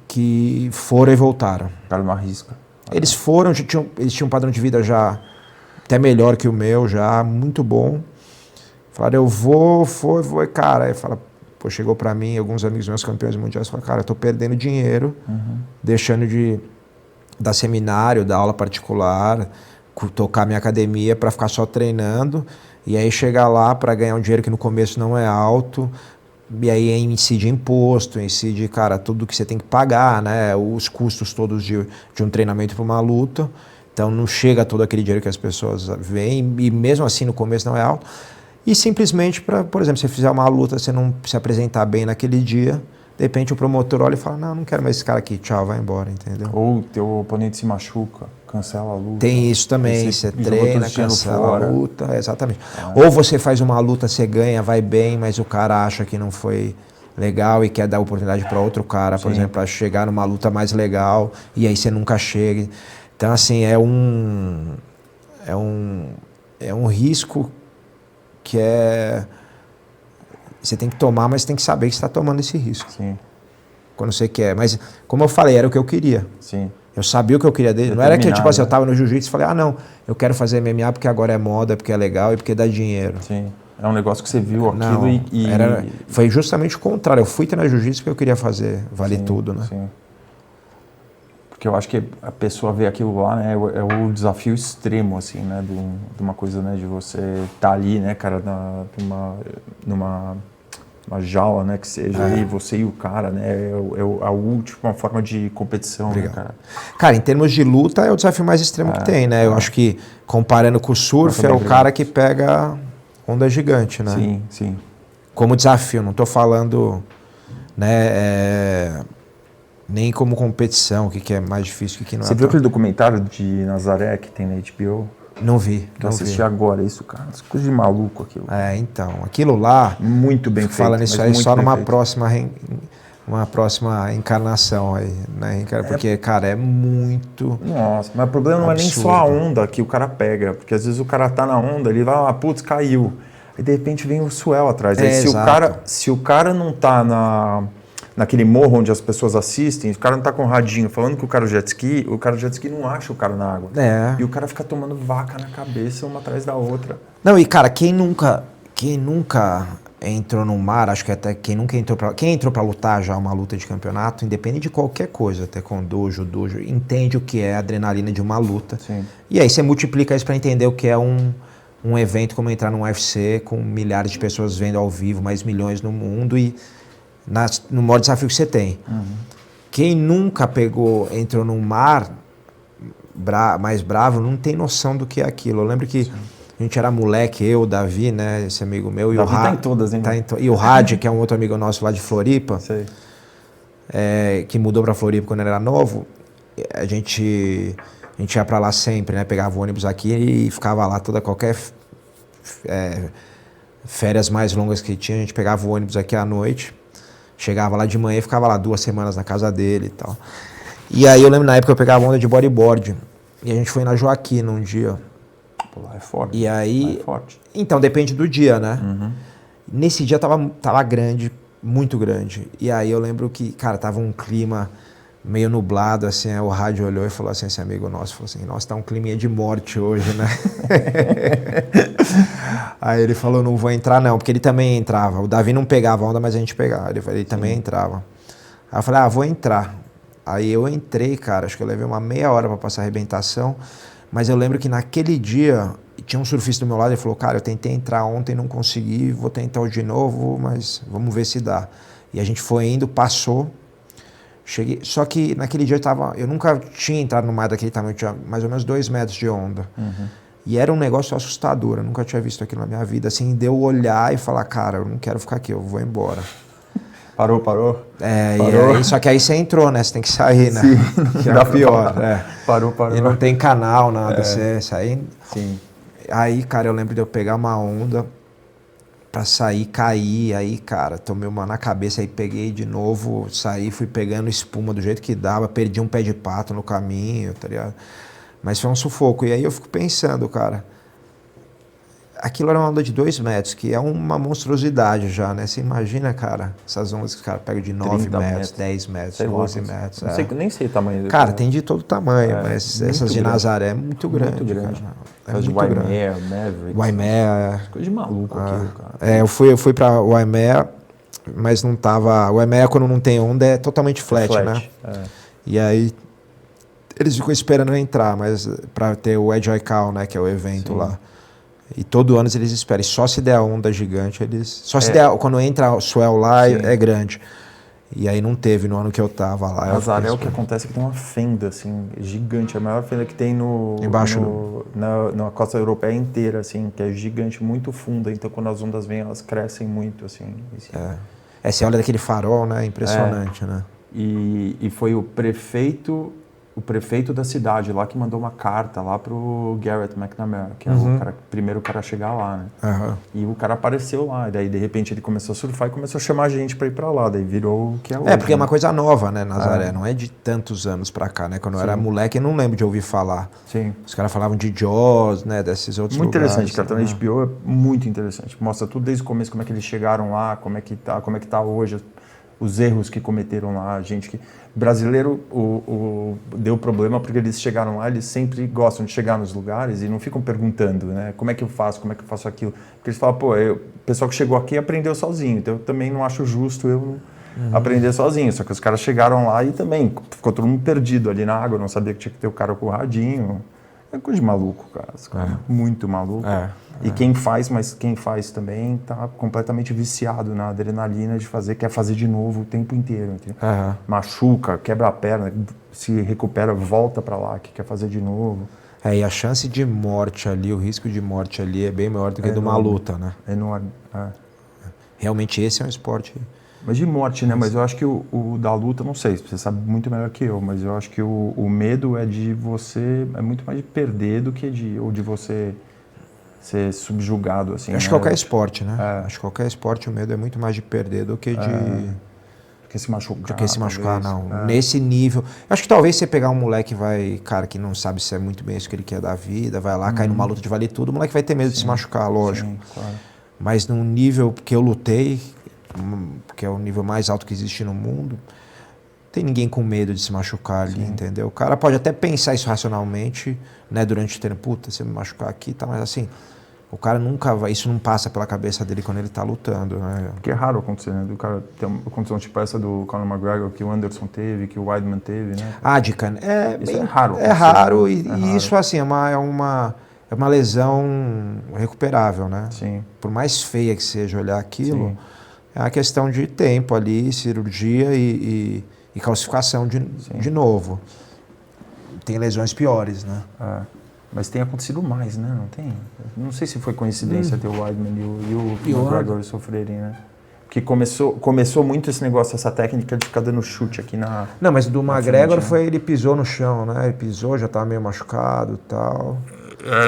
que foram e voltaram. O cara não arrisca. Eles foram, eles tinham um padrão de vida já até melhor que o meu, já muito bom. Falaram, eu vou, e cara, aí fala, pô, chegou pra mim, alguns amigos meus campeões mundiais, falaram, cara, eu tô perdendo dinheiro, deixando de dar seminário, dar aula particular, tocar minha academia para ficar só treinando, e aí chegar lá para ganhar um dinheiro que no começo não é alto, e aí incide imposto, incide, cara, tudo que você tem que pagar, né, os custos todos de um treinamento para uma luta, então não chega todo aquele dinheiro que as pessoas veem, e mesmo assim no começo não é alto, e simplesmente, por exemplo, se você fizer uma luta, você não se apresentar bem naquele dia, de repente o promotor olha e fala, não quero mais esse cara aqui, tchau, vai embora, entendeu? Ou teu oponente se machuca, cancela a luta. Tem isso também, você treina, cancela a luta, exatamente. Ou você faz uma luta, você ganha, vai bem, mas o cara acha que não foi legal e quer dar oportunidade para outro cara, por exemplo, para chegar numa luta mais legal, e aí você nunca chega. Então, assim, é um risco que você tem que tomar, mas tem que saber que você está tomando esse risco. Sim. Quando você quer. Mas, como eu falei, era o que eu queria. Sim. Eu sabia o que eu queria dele. Não era que eu estava no jiu-jitsu e falei, não, eu quero fazer MMA porque agora é moda, porque é legal e porque dá dinheiro. Sim. É um negócio que você viu aquilo Não, e... foi justamente o contrário. Eu fui treinar jiu-jitsu porque eu queria fazer vale tudo, né? Sim. Porque eu acho que a pessoa vê aquilo lá, né? É o desafio extremo, assim, né? De uma coisa, né? De você estar ali, né, cara, numa jaula, né? Que seja, e você e o cara, né? É a última forma de competição, Obrigado. né, cara? Cara, em termos de luta, é o desafio mais extremo que tem, né? Eu acho que, comparando com o surf, é o cara que pega onda gigante, né? Sim, sim. Como desafio, não tô falando, né, nem como competição, o que é mais difícil, o que não é. Você viu aquele documentário de Nazaré que tem na HBO? Não vi. Que eu assisti agora, isso, cara. Coisa de maluco aquilo. Então, aquilo lá... Muito bem feito. Falando isso aí só numa próxima encarnação aí, né? Porque, cara, é muito... Nossa, mas o problema não é nem só a onda que o cara pega, porque às vezes o cara tá na onda, ele vai, putz, caiu. Aí de repente vem o swell atrás. Aí se o cara não tá naquele morro onde as pessoas assistem, o cara não tá com o radinho falando que o cara jet ski não acha o cara na água. E o cara fica tomando vaca na cabeça uma atrás da outra. Não, e cara, quem nunca entrou no mar, acho que até quem entrou pra lutar já uma luta de campeonato, independente de qualquer coisa, taekwondo, judô, entende o que é a adrenalina de uma luta. Sim. E aí você multiplica isso pra entender o que é um evento como entrar num UFC com milhares de pessoas vendo ao vivo, mais milhões no mundo e no maior desafio que você tem. Quem nunca entrou num mar mais bravo, não tem noção do que é aquilo. Eu lembro que a gente era moleque, eu, o Davi, né, esse amigo meu. E Davi tá em todas, hein? E o Rad, que é um outro amigo nosso lá de Floripa, que mudou pra Floripa quando ele era novo. A gente ia pra lá sempre, né, pegava o ônibus aqui e ficava lá qualquer férias mais longas que tinha, a gente pegava o ônibus aqui à noite. Chegava lá de manhã e ficava lá 2 semanas na casa dele e tal. E aí eu lembro na época eu pegava onda de bodyboard. E a gente foi na Joaquina um dia. Pô, lá é forte. E aí... Lá é forte. Então, depende do dia, né? Nesse dia tava grande, muito grande. E aí eu lembro que, cara, tava um clima meio nublado, assim. Aí o rádio olhou e falou assim, esse amigo nosso, falou assim, nossa, tá um climinha de morte hoje, né? Aí ele falou, não vou entrar não, porque ele também entrava. O Davi não pegava onda, mas a gente pegava. Ele também entrava. Aí eu falei, vou entrar. Aí eu entrei, cara, acho que eu levei uma meia hora pra passar a arrebentação. Mas eu lembro que naquele dia, tinha um surfista do meu lado, ele falou, cara, eu tentei entrar ontem, não consegui, vou tentar hoje de novo, mas vamos ver se dá. E a gente foi indo, passou. Cheguei, só que naquele dia eu nunca tinha entrado no mar daquele tamanho, tinha mais ou menos 2 metros de onda. E era um negócio assustador, eu nunca tinha visto aquilo na minha vida, assim, deu olhar e falar, cara, eu não quero ficar aqui, eu vou embora. Parou? Parou. E aí, só que aí você entrou, né, você tem que sair, né? Sim, que é o pior. Parou. E não tem canal, nada, você sair. Sim. Aí, cara, eu lembro de eu pegar uma onda pra sair, cair, aí, cara, tomei uma na cabeça, aí peguei de novo, saí, fui pegando espuma do jeito que dava, perdi um pé de pato no caminho, tá ligado? Mas foi um sufoco. E aí eu fico pensando, cara, aquilo era uma onda de 2 metros, que é uma monstruosidade já, né? Você imagina, cara, essas ondas que os caras pegam de 9 metros, 10 metros, 12 metros. Nem sei o tamanho. Cara, tem de todo tamanho, mas essas de Nazaré é muito grande. Muito grande. Cara. De Waimea, Maverick. Waimea. Coisa de maluco aquilo, cara. Eu fui pra Waimea, mas não tava... Waimea, quando não tem onda, é totalmente flat, né? E aí, eles ficam esperando eu entrar, mas pra ter o Edge Icon, né, que é o evento lá. E todo ano eles esperam. E só se der a onda gigante, eles... Só se der... Quando entra o swell lá, é grande. E aí não teve no ano que eu tava lá. Nazaré, o que acontece é que tem uma fenda, assim, gigante. A maior fenda que tem na costa europeia inteira, assim, que é gigante, muito funda. Então, quando as ondas vêm, elas crescem muito, assim. Você olha daquele farol, né? Impressionante, né? E foi o prefeito da cidade lá que mandou uma carta lá pro Garrett McNamara, que é o primeiro cara a chegar lá, né? E o cara apareceu lá, e daí de repente ele começou a surfar e começou a chamar a gente pra ir pra lá, daí virou o que é hoje. Porque é uma coisa nova, né, Nazaré? Não é de tantos anos pra cá, né? Quando eu era moleque, eu não lembro de ouvir falar. Sim. Os caras falavam de Jaws, né, desses outros muito lugares. Muito interessante, cara. Então, a HBO é muito interessante. Mostra tudo desde o começo, como é que eles chegaram lá, como é que tá hoje, os erros que cometeram lá, a gente que... Brasileiro deu problema porque eles chegaram lá, eles sempre gostam de chegar nos lugares e não ficam perguntando, né? Como é que eu faço aquilo? Porque eles falam, pô, o pessoal que chegou aqui aprendeu sozinho, então eu também não acho justo eu aprender sozinho. Só que os caras chegaram lá e também ficou todo mundo perdido ali na água, não sabia que tinha que ter o cara com o radinho. É coisa de maluco, cara. Muito maluco. E quem faz também tá completamente viciado na adrenalina de fazer, quer fazer de novo o tempo inteiro. Machuca, quebra a perna, se recupera, volta pra lá, que quer fazer de novo. E a chance de morte ali, o risco de morte ali é bem maior do que de uma luta, né? É enorme. Realmente esse é um esporte... Mas de morte, né? Mas eu acho que o da luta, não sei, você sabe muito melhor que eu, mas eu acho que o medo é de você, é muito mais de perder do que de você ser subjugado, assim. Acho que qualquer esporte, né? Acho que qualquer esporte o medo é muito mais de perder do que de... Do que se machucar. Do que se machucar, talvez. Não. Nesse nível... Acho que talvez você pegar um moleque cara, que não sabe se é muito bem isso que ele quer da vida, vai lá, cai numa luta de vale tudo, o moleque vai ter medo de se machucar, lógico. Sim, claro. Mas num nível que eu lutei, que é o nível mais alto que existe no mundo, tem ninguém com medo de se machucar ali, entendeu? O cara pode até pensar isso racionalmente, né, durante o treino, puta, se eu me machucar aqui, tá, mas assim, o cara nunca vai, isso não passa pela cabeça dele quando ele tá lutando, né? Porque é raro acontecer, né? Do cara ter uma condição tipo essa do Conor McGregor, que o Anderson teve, que o Weidman teve, né? Dica, isso é raro. É raro e isso, assim, é uma lesão recuperável, né? Sim. Por mais feia que seja olhar aquilo, é uma questão de tempo ali, cirurgia e calcificação de novo. Tem lesões piores, né? Mas tem acontecido mais, né? Não tem? Não sei se foi coincidência ter o Weidman e o McGregor sofrerem, né? Porque começou muito esse negócio, essa técnica de ficar dando chute aqui na... Não, mas do McGregor foi ele pisou no chão, né? Ele pisou, já estava meio machucado e tal.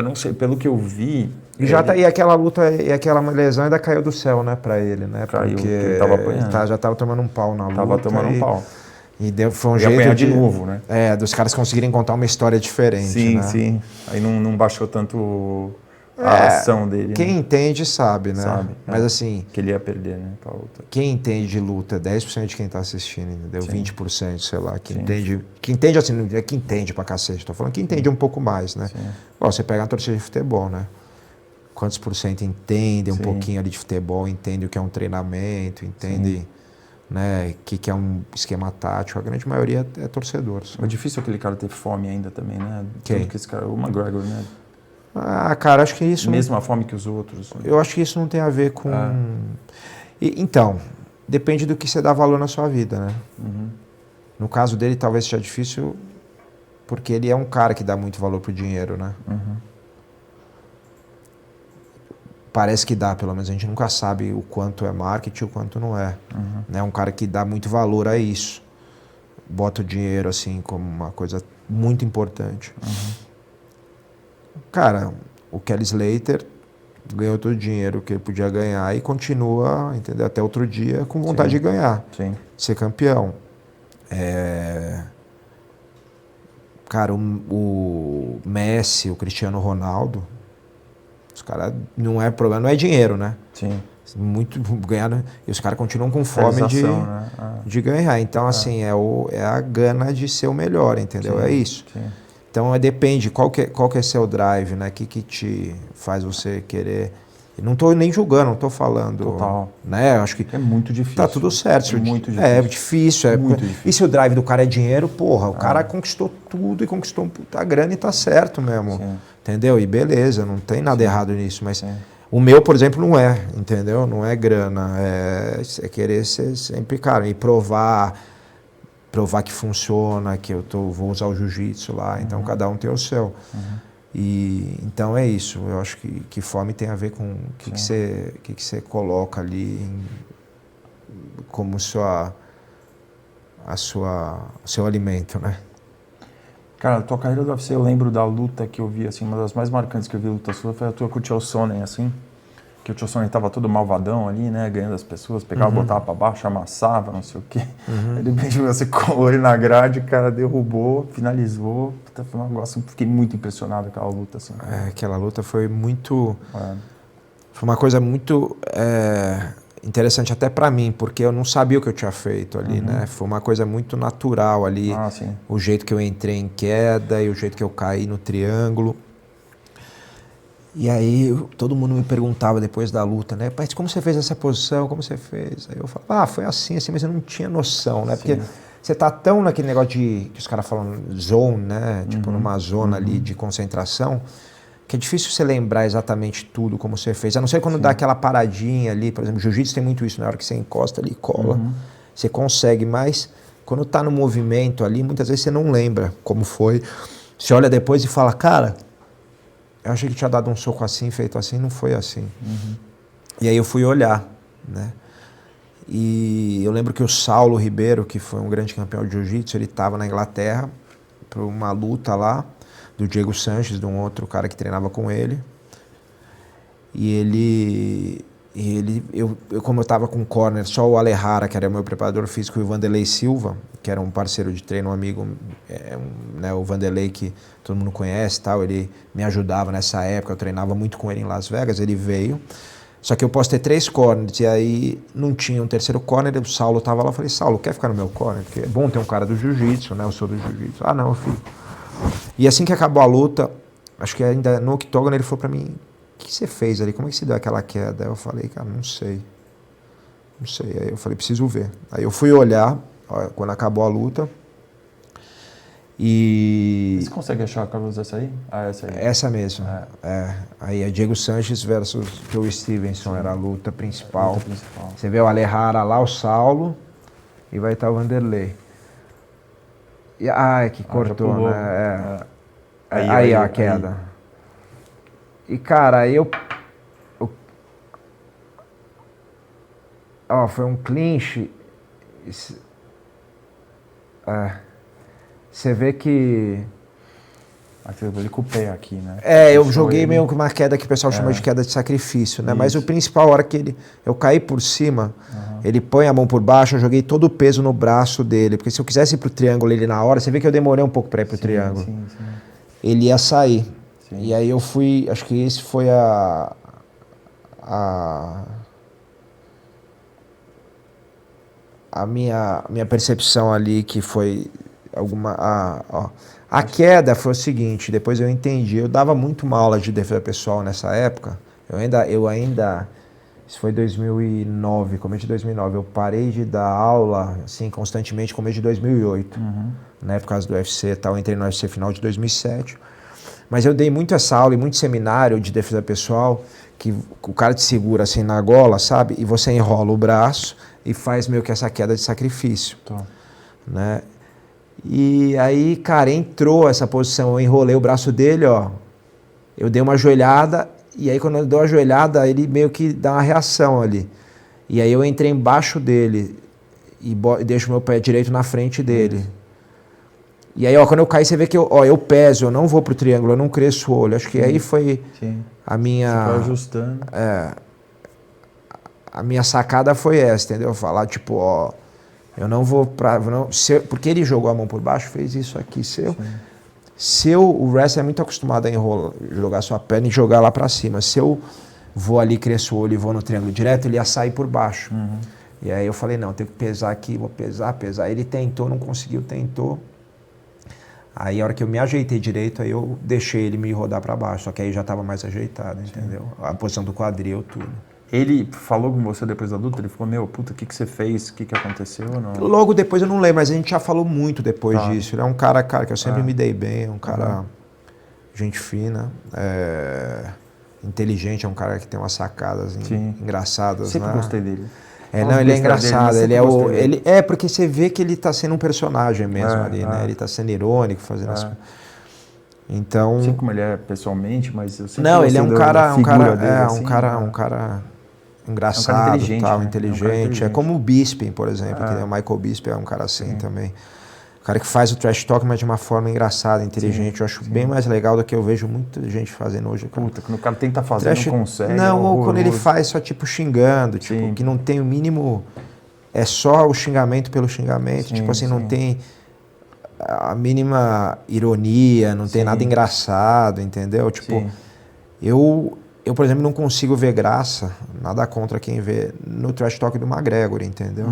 Não sei, pelo que eu vi... E aquela luta, e aquela lesão ainda caiu do céu, né, pra ele, né? Caiu, porque ele tava apanhando. Já tava tomando um pau na luta. Tava tomando um pau. E foi um jeito jeito apanhar de novo, né? Dos caras conseguirem contar uma história diferente, sim, né? Sim. Aí não baixou tanto a ação dele. Quem entende sabe, né? Sabe. Mas assim... Que ele ia perder, né? Pra luta. Quem entende de luta, 10% de quem tá assistindo, entendeu? 20%, sei lá. Que entende assim, não é que entende pra cacete. Tô falando que entende um pouco mais, né? Bom, você pega uma torcida de futebol, né? Quantos por cento entendem um pouquinho ali de futebol, entende o que é um treinamento, entende, né, o que é um esquema tático. A grande maioria é torcedor. É difícil aquele cara ter fome ainda também, né? Quem? Que esse cara, o McGregor, né? Cara, acho que isso... Mesma fome que os outros. Né? Eu acho que isso não tem a ver com... Então, depende do que você dá valor na sua vida, né? No caso dele, talvez seja difícil, porque ele é um cara que dá muito valor pro dinheiro, né? Parece que dá, pelo menos a gente nunca sabe o quanto é marketing e o quanto não é. É um cara que dá muito valor a isso. Bota o dinheiro assim como uma coisa muito importante. Cara, o Kelly Slater ganhou todo o dinheiro que ele podia ganhar e continua, entendeu? Até outro dia com vontade de ganhar. Ser campeão. Cara, o Messi, o Cristiano Ronaldo, os caras, não é problema, não é dinheiro, né? Muito ganhar, né? E os caras continuam com fome de ganhar. Então, assim, é a gana de ser o melhor, entendeu? É isso. Então, depende, qual que é seu drive, né? O que te faz você querer... Não estou nem julgando, não estou falando... Total. Né? Acho que é muito difícil. Tá tudo certo. É muito difícil. É difícil. Muito difícil. E se o drive do cara é dinheiro, porra, o cara conquistou tudo e conquistou a grana e tá certo mesmo. Entendeu? E beleza, não tem nada errado nisso, mas... O meu, por exemplo, não é, entendeu? Não é grana, é querer ser sempre, cara, e provar que funciona, que vou usar o jiu-jitsu lá, então cada um tem o seu. E então é isso, eu acho que fome tem a ver com o que você coloca ali como seu alimento, né? Cara, a tua carreira do UFC, eu lembro da luta que eu vi, assim, uma das mais marcantes que eu vi luta sua foi a tua com o Chael Sonnen, assim, que o Chael Sonnen tava todo malvadão ali, né, ganhando as pessoas, pegava, botava pra baixo, amassava, não sei o quê. Aí de repente você colou ele na grade, o cara derrubou, finalizou. Foi um negócio, fiquei muito impressionado com aquela luta, assim. Aquela luta foi muito... Foi uma coisa muito interessante até pra mim, porque eu não sabia o que eu tinha feito ali, né? Foi uma coisa muito natural ali, o jeito que eu entrei em queda e o jeito que eu caí no triângulo. E aí todo mundo me perguntava depois da luta, né? Mas como você fez essa posição? Como você fez? Aí eu falava, foi assim, mas eu não tinha noção, né? Porque você tá tão naquele negócio de, que os caras falam zone, né? Tipo numa zona ali de concentração, que é difícil você lembrar exatamente tudo como você fez. A não ser quando dá aquela paradinha ali, por exemplo, jiu-jitsu tem muito isso, na hora que você encosta ali e cola, você consegue, mas quando tá no movimento ali, muitas vezes você não lembra como foi. Você olha depois e fala, cara, eu achei que tinha dado um soco assim, feito assim, não foi assim. E aí eu fui olhar, né? E eu lembro que o Saulo Ribeiro, que foi um grande campeão de jiu-jitsu, ele estava na Inglaterra para uma luta lá do Diego Sanches, de um outro cara que treinava com ele. E eu como eu estava com o corner, só o Alejara, que era meu preparador físico, e o Vanderlei Silva, que era um parceiro de treino, um amigo, né, o Vanderlei, que todo mundo conhece, tal, ele me ajudava nessa época, eu treinava muito com ele em Las Vegas, ele veio. Só que eu posso ter 3 corners, e aí não tinha um terceiro corner, o Saulo estava lá, eu falei, Saulo, quer ficar no meu corner? Porque é bom ter um cara do jiu-jitsu, né, eu sou do jiu-jitsu. Ah, não, eu fico. E assim que acabou a luta, acho que ainda no octógono, ele falou pra mim, o que você fez ali? Como é que você deu aquela queda? Aí eu falei, cara, não sei. Não sei. Aí eu falei, preciso ver. Aí eu fui olhar, quando acabou a luta. E... Você consegue achar a Carlos essa aí? Ah, essa aí. Essa mesmo. Aí é Diego Sanches versus Joe Stevenson, era a luta principal. Você vê o Alejara lá, o Saulo, e vai estar o Vanderlei. E, que cortou, né? Aí a queda. Aí. E, cara, foi um clinch. Você vê que... Ele com o pé aqui, né? Eu joguei meio que uma queda que o pessoal chama de queda de sacrifício, né? Isso. Mas o principal, a hora que eu caí por cima, ele põe a mão por baixo, eu joguei todo o peso no braço dele. Porque se eu quisesse ir pro triângulo ele na hora, você vê que eu demorei um pouco pra ir pro triângulo. Sim. Ele ia sair. Sim. E aí eu fui, acho que esse foi a minha percepção ali, que foi a queda foi o seguinte, depois eu entendi, eu dava muito uma aula de defesa pessoal nessa época, eu ainda isso foi 2009, começo de 2009, eu parei de dar aula assim constantemente começo de 2008, né, por causa do UFC e tal, entrei no UFC final de 2007, mas eu dei muito essa aula e muito seminário de defesa pessoal, que o cara te segura assim na gola, sabe, e você enrola o braço e faz meio que essa queda de sacrifício, né? E aí, cara, entrou essa posição, eu enrolei o braço dele, eu dei uma ajoelhada, e aí quando eu dou a ajoelhada, ele meio que dá uma reação ali. E aí eu entrei embaixo dele e deixo meu pé direito na frente dele. E aí, quando eu caí, você vê que eu peso, eu não vou pro triângulo, eu não cresço o olho. Acho que aí foi a minha... Você foi ajustando. A minha sacada foi essa, entendeu? Falar, tipo, eu não vou pra... porque ele jogou a mão por baixo, fez isso aqui. O wrestler é muito acostumado a jogar sua perna e jogar lá pra cima. Se eu vou ali, cresço o olho e vou no triângulo direto, ele ia sair por baixo. E aí eu falei, não, tenho que pesar aqui, vou pesar. Ele tentou, não conseguiu, tentou. Aí a hora que eu me ajeitei direito, aí eu deixei ele me rodar pra baixo. Só que aí já tava mais ajeitado, entendeu? A posição do quadril, tudo. Ele falou com você depois da luta? Ele falou, meu, puta, o que você fez? O que aconteceu? Ou não? Logo depois eu não lembro, mas a gente já falou muito depois disso. Ele é um cara, que eu sempre me dei bem, é um cara gente fina, inteligente, é um cara que tem umas sacadas engraçadas. Sempre gostei dele. Ele é engraçado, porque você vê que ele tá sendo um personagem mesmo ali, né? Ele tá sendo irônico, fazendo as... Então... Não sei como ele é pessoalmente, mas eu sempre ele é um cara engraçado, inteligente, inteligente. É como o Bisping, por exemplo, que o Michael Bisping é um cara assim também. O cara que faz o trash talk, mas de uma forma engraçada, inteligente. Eu acho bem mais legal do que eu vejo muita gente fazendo hoje. Puta, quando o cara tenta fazer, não consegue. Não, ou quando ele faz só tipo xingando, tipo, que não tem o mínimo... É só o xingamento pelo xingamento, não tem a mínima ironia, não tem nada engraçado, entendeu? Tipo, eu eu, por exemplo, não consigo ver graça, nada contra quem vê, no trash talk do McGregor, entendeu?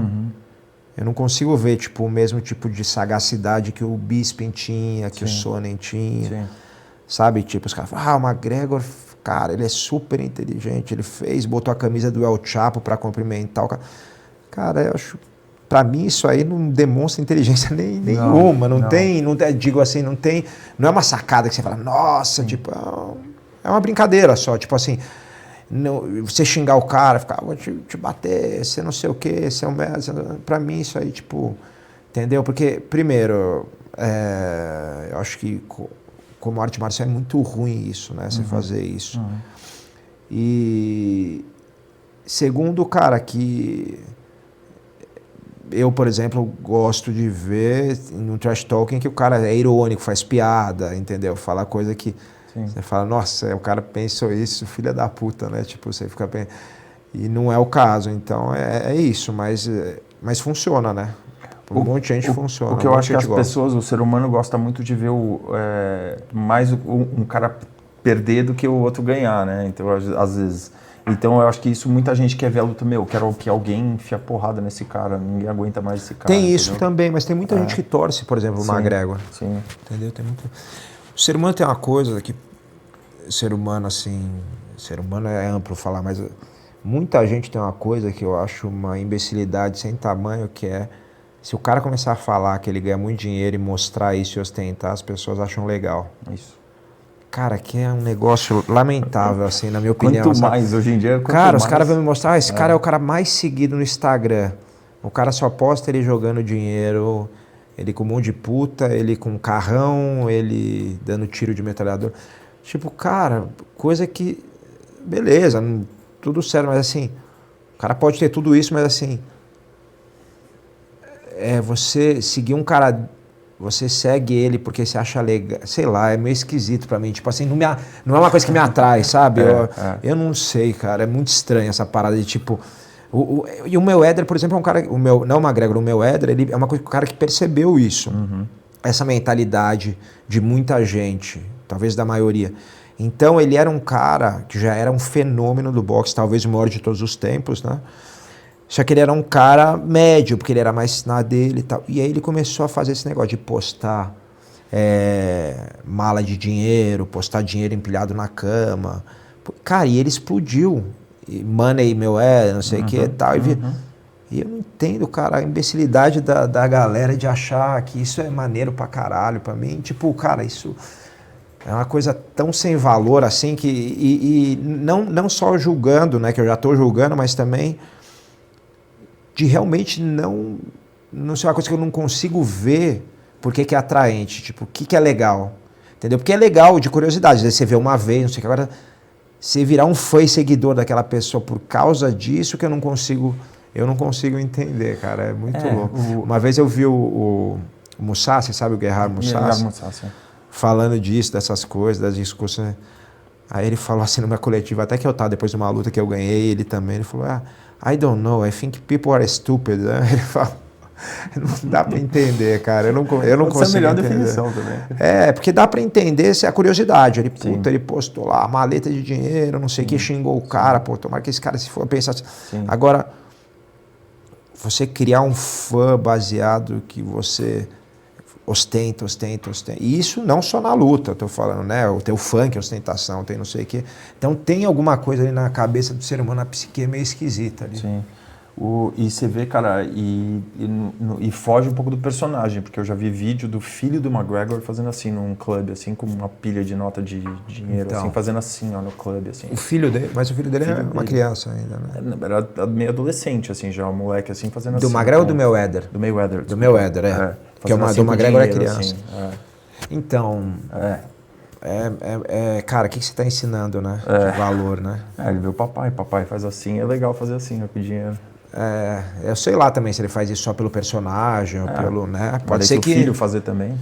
Eu não consigo ver, tipo, o mesmo tipo de sagacidade que o Bisping tinha, que o Sonnen tinha. Sim. Sabe? Tipo, os caras falam, o McGregor, cara, ele é super inteligente, ele botou a camisa do El Chapo pra cumprimentar o cara. Cara, eu acho, pra mim isso aí não demonstra inteligência nenhuma, não tem, digo assim, não é uma sacada que você fala, nossa, tipo, é uma brincadeira só, tipo assim, você xingar o cara, ficar, vou te bater, você não sei o que, você é um merda, pra mim isso aí, tipo, entendeu? Porque, primeiro, eu acho que como arte marcial é muito ruim isso, né? Você fazer isso. E segundo, cara, que eu, por exemplo, gosto de ver no trash talking que o cara é irônico, faz piada, entendeu? Fala coisa que você fala, nossa, o cara pensou isso, filha da puta, né? Tipo, você fica pensando. E não é o caso, então é isso, mas funciona, né? Por um monte de gente funciona. O que eu acho que as pessoas, o ser humano gosta muito de ver mais um cara perder do que o outro ganhar, né? Então, às vezes... Então, eu acho que isso muita gente quer ver a luta, quero que alguém enfie a porrada nesse cara, ninguém aguenta mais esse cara. Tem entendeu? isso também, mas tem muita gente que torce, por exemplo, o McGregor. Sim. Entendeu? O ser humano tem uma coisa que... Ser humano é amplo falar, mas muita gente tem uma coisa que eu acho uma imbecilidade sem tamanho, que é se o cara começar a falar que ele ganha muito dinheiro e mostrar isso e ostentar, as pessoas acham legal. Isso. Cara, que é um negócio lamentável, assim, na minha opinião. Quanto mais, hoje em dia, cara, os caras vão me mostrar, esse cara é o cara mais seguido no Instagram. O cara só posta ele jogando dinheiro, ele com um monte de puta, ele com carrão, ele dando tiro de metralhador. Tipo, cara, coisa que... Beleza, tudo certo, mas assim... O cara pode ter tudo isso, mas assim... Você seguir um cara... Você segue ele porque você acha legal... Sei lá, é meio esquisito pra mim. Tipo assim, não é uma coisa que me atrai, sabe? Eu não sei, cara. É muito estranho essa parada de tipo... E o Mayweather, por exemplo, é um cara... Não o McGregor, o Mayweather, ele é um cara que percebeu isso. Essa mentalidade de muita gente... Talvez da maioria. Então ele era um cara que já era um fenômeno do boxe, talvez o maior de todos os tempos, né? Só que ele era um cara médio, porque ele era mais na dele e tal. E aí ele começou a fazer esse negócio de postar mala de dinheiro, postar dinheiro empilhado na cama. Cara, e ele explodiu. Money, não sei o que e tal. E eu não entendo, cara, a imbecilidade da galera de achar que isso é maneiro pra caralho. Pra mim, tipo, cara, isso... É uma coisa tão sem valor assim que... E não só julgando, né? Que eu já estou julgando, mas também de realmente não ser uma coisa que eu não consigo ver porque que é atraente. Tipo, o que é legal? Entendeu? Porque é legal de curiosidade. Às vezes você vê uma vez, não sei o que. Agora, você virar um fã e seguidor daquela pessoa por causa disso que eu não consigo entender, cara. É muito louco. Uma vez eu vi o Mousasi, sabe o Guerrero Mousasi? Falando disso, dessas coisas, das discussões. Aí ele falou assim numa coletiva, até que eu tava depois de uma luta que eu ganhei, ele também, ele falou, I don't know, I think people are stupid. Ele fala, não dá pra entender, cara, eu não consigo entender. Essa é a melhor definição também. Porque dá pra entender se é a curiosidade. Ele, ele postou lá, maleta de dinheiro, não sei o que, xingou o cara, pô, tomara que esse cara se for pensar assim. Agora, você criar um fã baseado que você... ostenta. E isso não só na luta, eu tô falando, né? Tem o funk, a ostentação, tem não sei o quê. Então tem alguma coisa ali na cabeça do ser humano, a psique meio esquisita ali. Sim. E você vê, cara, e foge um pouco do personagem, porque eu já vi vídeo do filho do McGregor fazendo assim num clube, assim, com uma pilha de nota de dinheiro, então, assim, fazendo assim, ó, no clube, assim. Mas o filho dele é uma criança ainda, né? Era meio adolescente, assim, já, um moleque, assim, fazendo do assim. Do McGregor ou do Mayweather? Do Mayweather. Do Mayweather, é. Porque assim, do McGregor é criança. Assim, Então... cara, o que você está ensinando, né? De valor, né? Ele vê o papai faz assim, é legal fazer assim, ó, com dinheiro. Eu sei lá também se ele faz isso só pelo personagem ou pelo, né? Pode ser que o filho fazer também.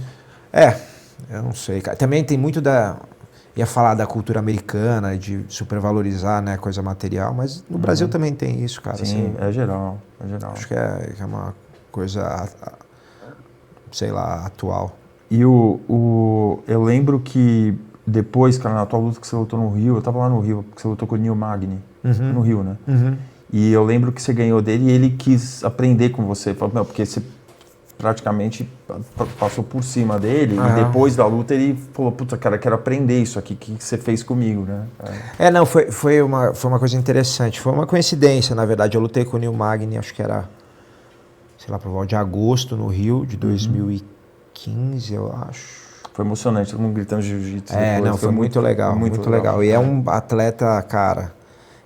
Eu não sei, cara. Também tem muito ia falar da cultura americana, de supervalorizar, né, coisa material, mas no Brasil também tem isso, cara. Sim, assim, é geral. Acho que é uma coisa, sei lá, atual. E eu lembro que depois, cara, na tua luta que você lutou no Rio, eu tava lá no Rio, porque você lutou com o Neil Magny, no Rio, né? E eu lembro que você ganhou dele e ele quis aprender com você, falou, meu, porque você praticamente passou por cima dele e depois da luta ele falou, puta, cara, quero aprender isso aqui que você fez comigo, né? Não, foi uma coisa interessante, foi uma coincidência, na verdade. Eu lutei com o Neil Magny, acho que era, sei lá, por volta de agosto no Rio, de 2015, eu acho. Foi emocionante, todo mundo gritando jiu-jitsu. Foi muito legal, muito legal. E é um atleta, cara,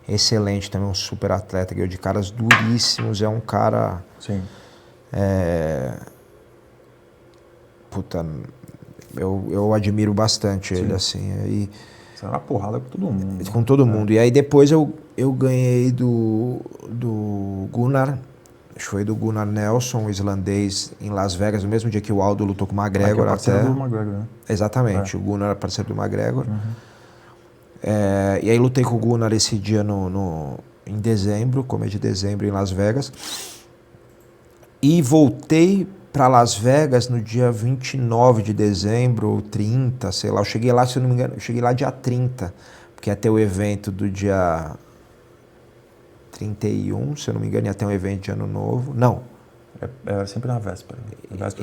excelente também, um super atleta, ganhou de caras duríssimos, é um cara... Sim. Puta, eu admiro bastante ele, assim. E, você era uma porrada com todo mundo. Com todo mundo. E aí depois eu ganhei do Gunnar, acho que foi do Gunnar Nelson, o islandês, em Las Vegas, no mesmo dia que o Aldo lutou com o McGregor. Parceiro do McGregor, né? Exatamente, o Gunnar era parceiro do McGregor. E aí lutei com o Gunnar esse dia em dezembro, começo de dezembro, em Las Vegas. E voltei para Las Vegas no dia 29 de dezembro, ou 30, sei lá. Eu cheguei lá, se eu não me engano, dia 30, porque ia ter o evento do dia 31, se eu não me engano, ia ter um evento de Ano Novo. Não. Era sempre na véspera.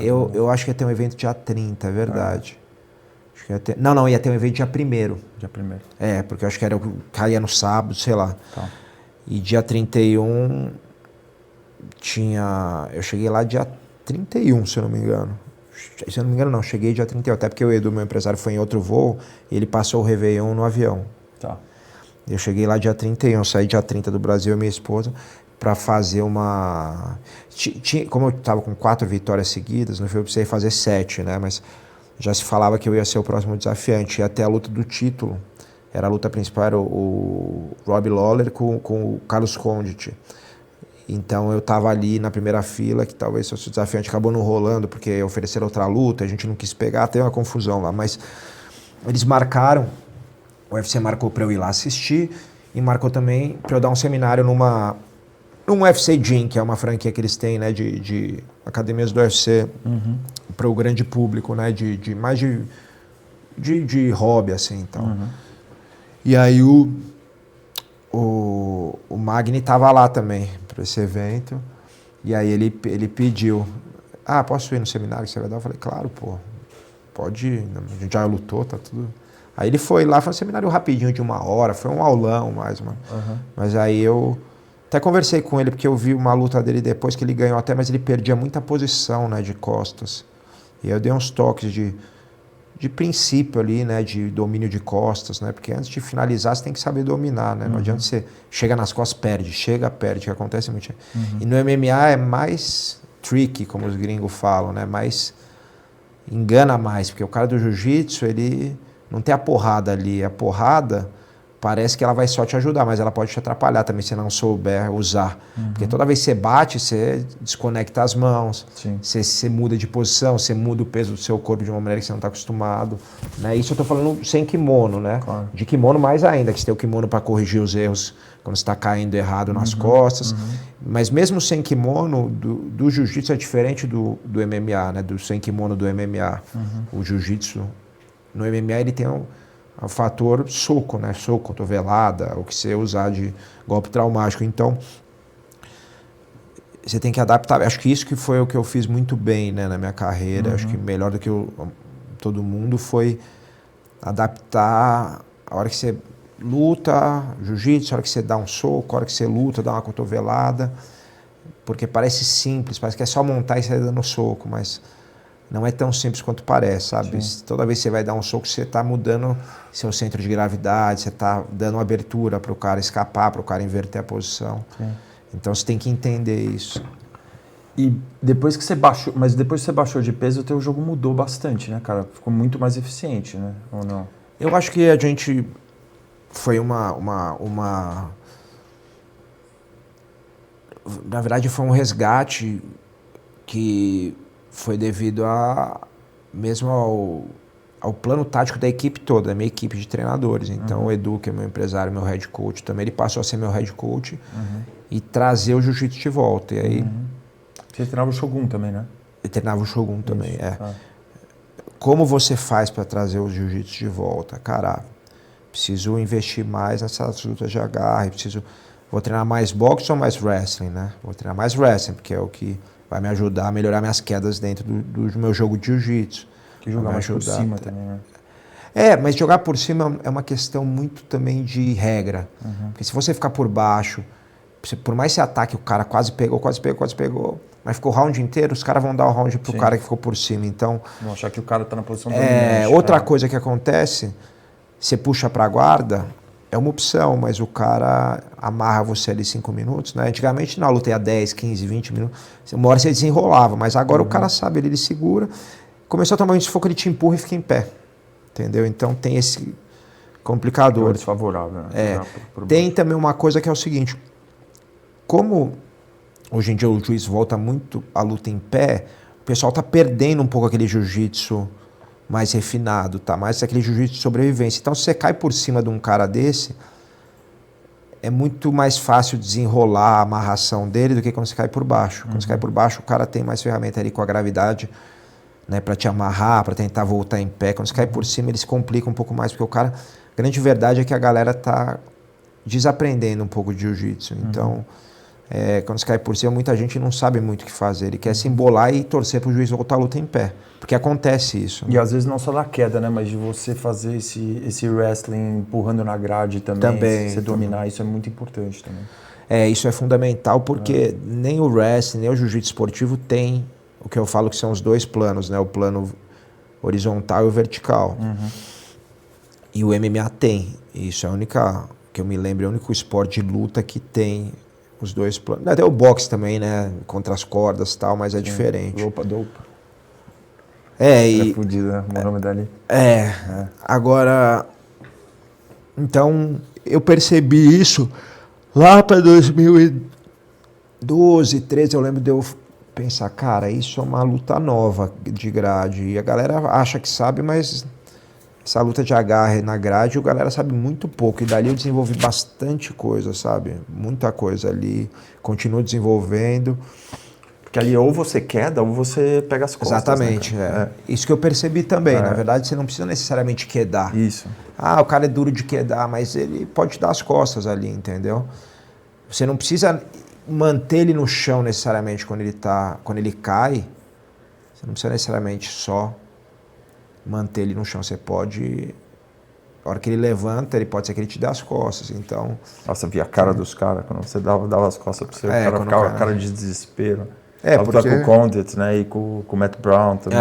Eu acho que ia ter um evento dia 30, é verdade. Acho que ia ter, não, ia ter um evento dia 1º. Dia 1º. Porque eu acho que caía no sábado, sei lá. Tá. E dia 31 eu cheguei lá dia 31, se eu não me engano. Se eu não me engano, não, cheguei dia 31, até porque o Edu, meu empresário, foi em outro voo e ele passou o Réveillon no avião. Tá. Eu cheguei lá dia 31, saí dia 30 do Brasil, minha esposa, para fazer uma... Como eu estava com 4 vitórias seguidas, não foi, eu precisei fazer 7, né? Mas já se falava que eu ia ser o próximo desafiante. E até a luta do título, a luta principal era o Robbie Lawler com o Carlos Condit. Então eu estava ali na primeira fila, que talvez fosse o desafiante, acabou não rolando, porque ofereceram outra luta, a gente não quis pegar, teve uma confusão lá. Mas eles marcaram, o UFC marcou para eu ir lá assistir, e marcou também para eu dar um seminário num UFC Gym, que é uma franquia que eles têm, né, de academias do UFC, para o grande público, né, mais de hobby, assim, então. E aí o Magni estava lá também para esse evento, e aí ele pediu, posso ir no seminário que você vai dar? Eu falei, claro, pô, pode ir, a gente já lutou, tá tudo... Aí ele foi lá, foi um seminário rapidinho de 1 hora, foi um aulão mais, mano. Mas aí eu até conversei com ele, porque eu vi uma luta dele depois que ele ganhou até, mas ele perdia muita posição, né, de costas. E aí eu dei uns toques de princípio ali, né, de domínio de costas, né, porque antes de finalizar você tem que saber dominar, né, não adianta você chega nas costas, perde, que acontece muito. E no MMA é mais tricky, como os gringos falam, né, mais engana mais, porque o cara do jiu-jitsu, ele não tem a porrada ali, a porrada parece que ela vai só te ajudar, mas ela pode te atrapalhar também se não souber usar. Porque toda vez que você bate, você desconecta as mãos, você muda de posição, você muda o peso do seu corpo de uma maneira que você não está acostumado. Né? Isso eu estou falando sem kimono, né? Claro. De kimono mais ainda, que você tem o kimono para corrigir os erros quando você está caindo errado nas costas. Mas mesmo sem kimono, do jiu-jitsu é diferente do MMA, né? Do sem kimono do MMA. O jiu-jitsu, no MMA ele tem o fator soco, né? Soco, cotovelada, o que você usar de golpe traumático. Então, você tem que adaptar. Acho que isso que foi o que eu fiz muito bem, né, na minha carreira. Acho que melhor do que todo mundo foi adaptar a hora que você luta, jiu-jitsu, a hora que você dá um soco, a hora que você luta, dá uma cotovelada. Porque parece simples, parece que é só montar e sair dando soco, mas não é tão simples quanto parece, sabe? Toda vez que você vai dar um soco, você está mudando seu centro de gravidade, você está dando uma abertura para o cara escapar, para o cara inverter a posição. Então você tem que entender isso. E depois que você baixou de peso, o teu jogo mudou bastante, né, cara? Ficou muito mais eficiente, né? Ou não? Eu acho que a gente foi na verdade foi um resgate que foi devido mesmo ao plano tático da equipe toda, da minha equipe de treinadores. Então o Edu, que é meu empresário, meu head coach também, ele passou a ser meu head coach e trazer o jiu-jitsu de volta. E aí, Você treinava o Shogun também, né? eu treinava o Shogun também, como você faz para trazer o jiu-jitsu de volta? Cara, preciso investir mais nessas lutas de agarre, vou treinar mais boxe ou mais wrestling, né? Vou treinar mais wrestling, porque é o que vai me ajudar a melhorar minhas quedas dentro do meu jogo de jiu-jitsu. Que jogar mais por cima também, né? Mas jogar por cima é uma questão muito também de regra. Porque se você ficar por baixo, por mais que você ataque, o cara quase pegou, mas ficou o round inteiro, os caras vão dar o round pro cara que ficou por cima. Então, não achar que o cara tá na posição dominante. Outra coisa que acontece, você puxa pra guarda, é uma opção, mas o cara amarra você ali 5 minutos, né? Antigamente na luta ia 10, 15, 20 minutos, uma hora você desenrolava, mas agora o cara sabe, ele segura, começou a tomar um sufoco, ele te empurra e fica em pé. Entendeu? Então tem esse complicador. É desfavorável. Né? Tem também uma coisa que é o seguinte, como hoje em dia o juiz volta muito a luta em pé, o pessoal tá perdendo um pouco aquele jiu-jitsu mais refinado, tá? Mais aquele jiu-jitsu de sobrevivência. Então se você cai por cima de um cara desse, é muito mais fácil desenrolar a amarração dele do que quando você cai por baixo. Quando você cai por baixo, o cara tem mais ferramenta ali com a gravidade, né, para te amarrar, para tentar voltar em pé. Quando você cai por cima, ele se complica um pouco mais, porque o cara... A grande verdade é que a galera tá desaprendendo um pouco de jiu-jitsu. Então, quando você cai por cima, muita gente não sabe muito o que fazer. Ele quer se embolar e torcer pro juiz voltar a luta em pé. Porque acontece isso. E às vezes não só da queda, né, mas de você fazer esse wrestling empurrando na grade também. Você dominar, isso é muito importante também. Isso é fundamental, porque nem o wrestling, nem o jiu-jitsu esportivo tem... O que eu falo que são os dois planos, né? O plano horizontal e o vertical. E o MMA tem. Isso é a única, que eu me lembro, é o único esporte de luta que tem os dois planos. Até o boxe também, né? Contra as cordas e tal, mas é diferente. Dopa. É fudido, né? O nome dali. Agora, então, eu percebi isso lá para 2012, 13, eu lembro de eu pensar, cara, isso é uma luta nova de grade. E a galera acha que sabe, mas essa luta de agarre na grade, a galera sabe muito pouco. E dali eu desenvolvi bastante coisa, sabe? Muita coisa ali. Continuo desenvolvendo. Porque ali ou você queda ou você pega as costas. Exatamente. Né, Isso que eu percebi também. Na verdade, você não precisa necessariamente quedar. Isso. O cara é duro de quedar, mas ele pode dar as costas ali, entendeu? Você não precisa manter ele no chão necessariamente quando ele cai. Você não precisa necessariamente só manter ele no chão. Você pode, a hora que ele levanta, ele pode ser que ele te dê as costas. Então, nossa, via a cara dos caras quando você dava as costas pra você, o cara ficava com a cara de desespero. Porque com o Condit, né, e com o Matt Brown também.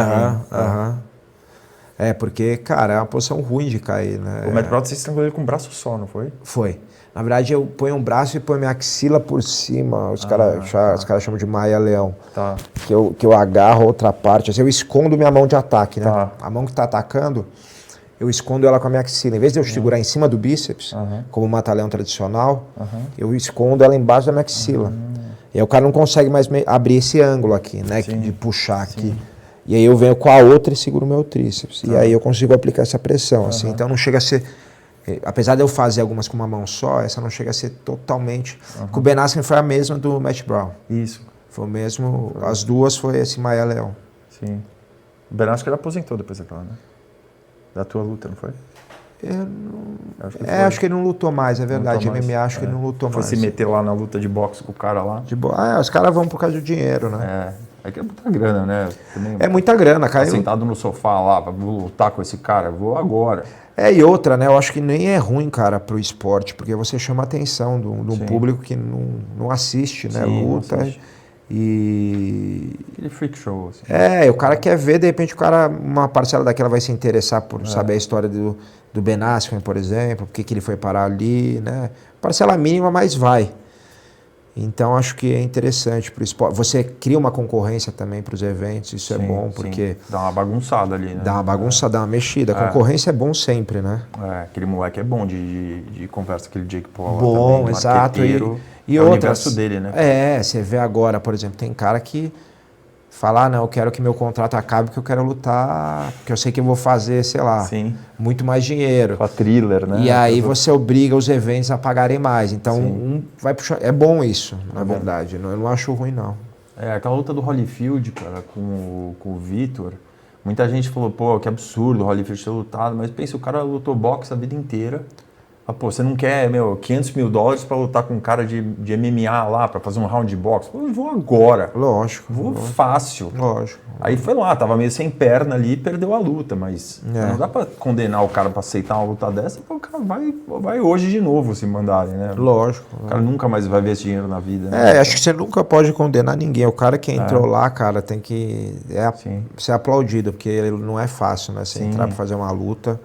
Porque, cara, é uma posição ruim de cair, né? O Matt Brown você estrangulou ele com o braço só, não foi? Foi. Na verdade, eu ponho um braço e ponho minha axila por cima. Os caras chamam de Maia-Leão. Tá. Que eu agarro outra parte. Assim, eu escondo minha mão de ataque, né? Tá. A mão que tá atacando, eu escondo ela com a minha axila. Em vez de eu segurar em cima do bíceps, como o mata-leão tradicional, eu escondo ela embaixo da minha axila. E aí o cara não consegue mais abrir esse ângulo aqui, né? De puxar aqui. E aí eu venho com a outra e seguro o meu tríceps. E aí eu consigo aplicar essa pressão, assim. Então não chega a ser... Apesar de eu fazer algumas com uma mão só, essa não chega a ser totalmente... Com o Ben Askren foi a mesma do Matt Brown. Isso. Foi o mesmo... As duas foi esse Maia-Leão. Sim. O Ben Askren aposentou depois daquela, né? Da tua luta, não foi? Acho que ele não lutou mais, é verdade. MMA acho que ele não lutou mais. Foi se meter lá na luta de boxe com o cara lá. Os caras vão por causa do dinheiro, né? É que é muita grana, né? Também, é muita grana, cara. Sentado no sofá lá, vou lutar com esse cara, vou agora. E outra, né? Eu acho que nem é ruim, cara, pro esporte, porque você chama a atenção de um público que não assiste, né? Luta. Não assiste. Aquele freak show, assim. O cara quer ver, de repente uma parcela daquela vai se interessar por saber a história do Ben Askren, por exemplo, por que ele foi parar ali, né? Parcela mínima, mas vai. Então acho que é interessante para o esporte. Você cria uma concorrência também para os eventos, isso é bom, porque... Dá uma bagunçada ali, né? Dá uma bagunçada, dá uma mexida. A concorrência é bom sempre, né? Aquele moleque é bom de conversa, aquele Jake Paul bom, também, exato. E o outras, universo dele, né? Você vê agora, por exemplo, tem cara que fala, não, eu quero que meu contrato acabe porque eu quero lutar, porque eu sei que eu vou fazer, sei lá, muito mais dinheiro. Com a thriller, né? E aí você obriga os eventos a pagarem mais. Então, vai puxar. É bom isso, na verdade. Eu não acho ruim, não. Aquela luta do Holyfield, cara, com o Vitor, Muita gente falou, pô, que absurdo o Holyfield ter lutado, mas pensa, o cara lutou boxe a vida inteira. Ah, pô, você não quer, $500 mil pra lutar com um cara de MMA lá, pra fazer um round de boxe? Pô, eu vou agora. Lógico. Vou fácil. Lógico. Aí foi lá, tava meio sem perna ali e perdeu a luta, mas não dá pra condenar o cara pra aceitar uma luta dessa, porque o cara vai hoje de novo se mandarem, né? Lógico. O cara nunca mais vai ver esse dinheiro na vida, né? Acho que você nunca pode condenar ninguém. O cara que entrou lá, cara, tem que ser aplaudido, porque ele não é fácil, né? Você entrar pra fazer uma luta,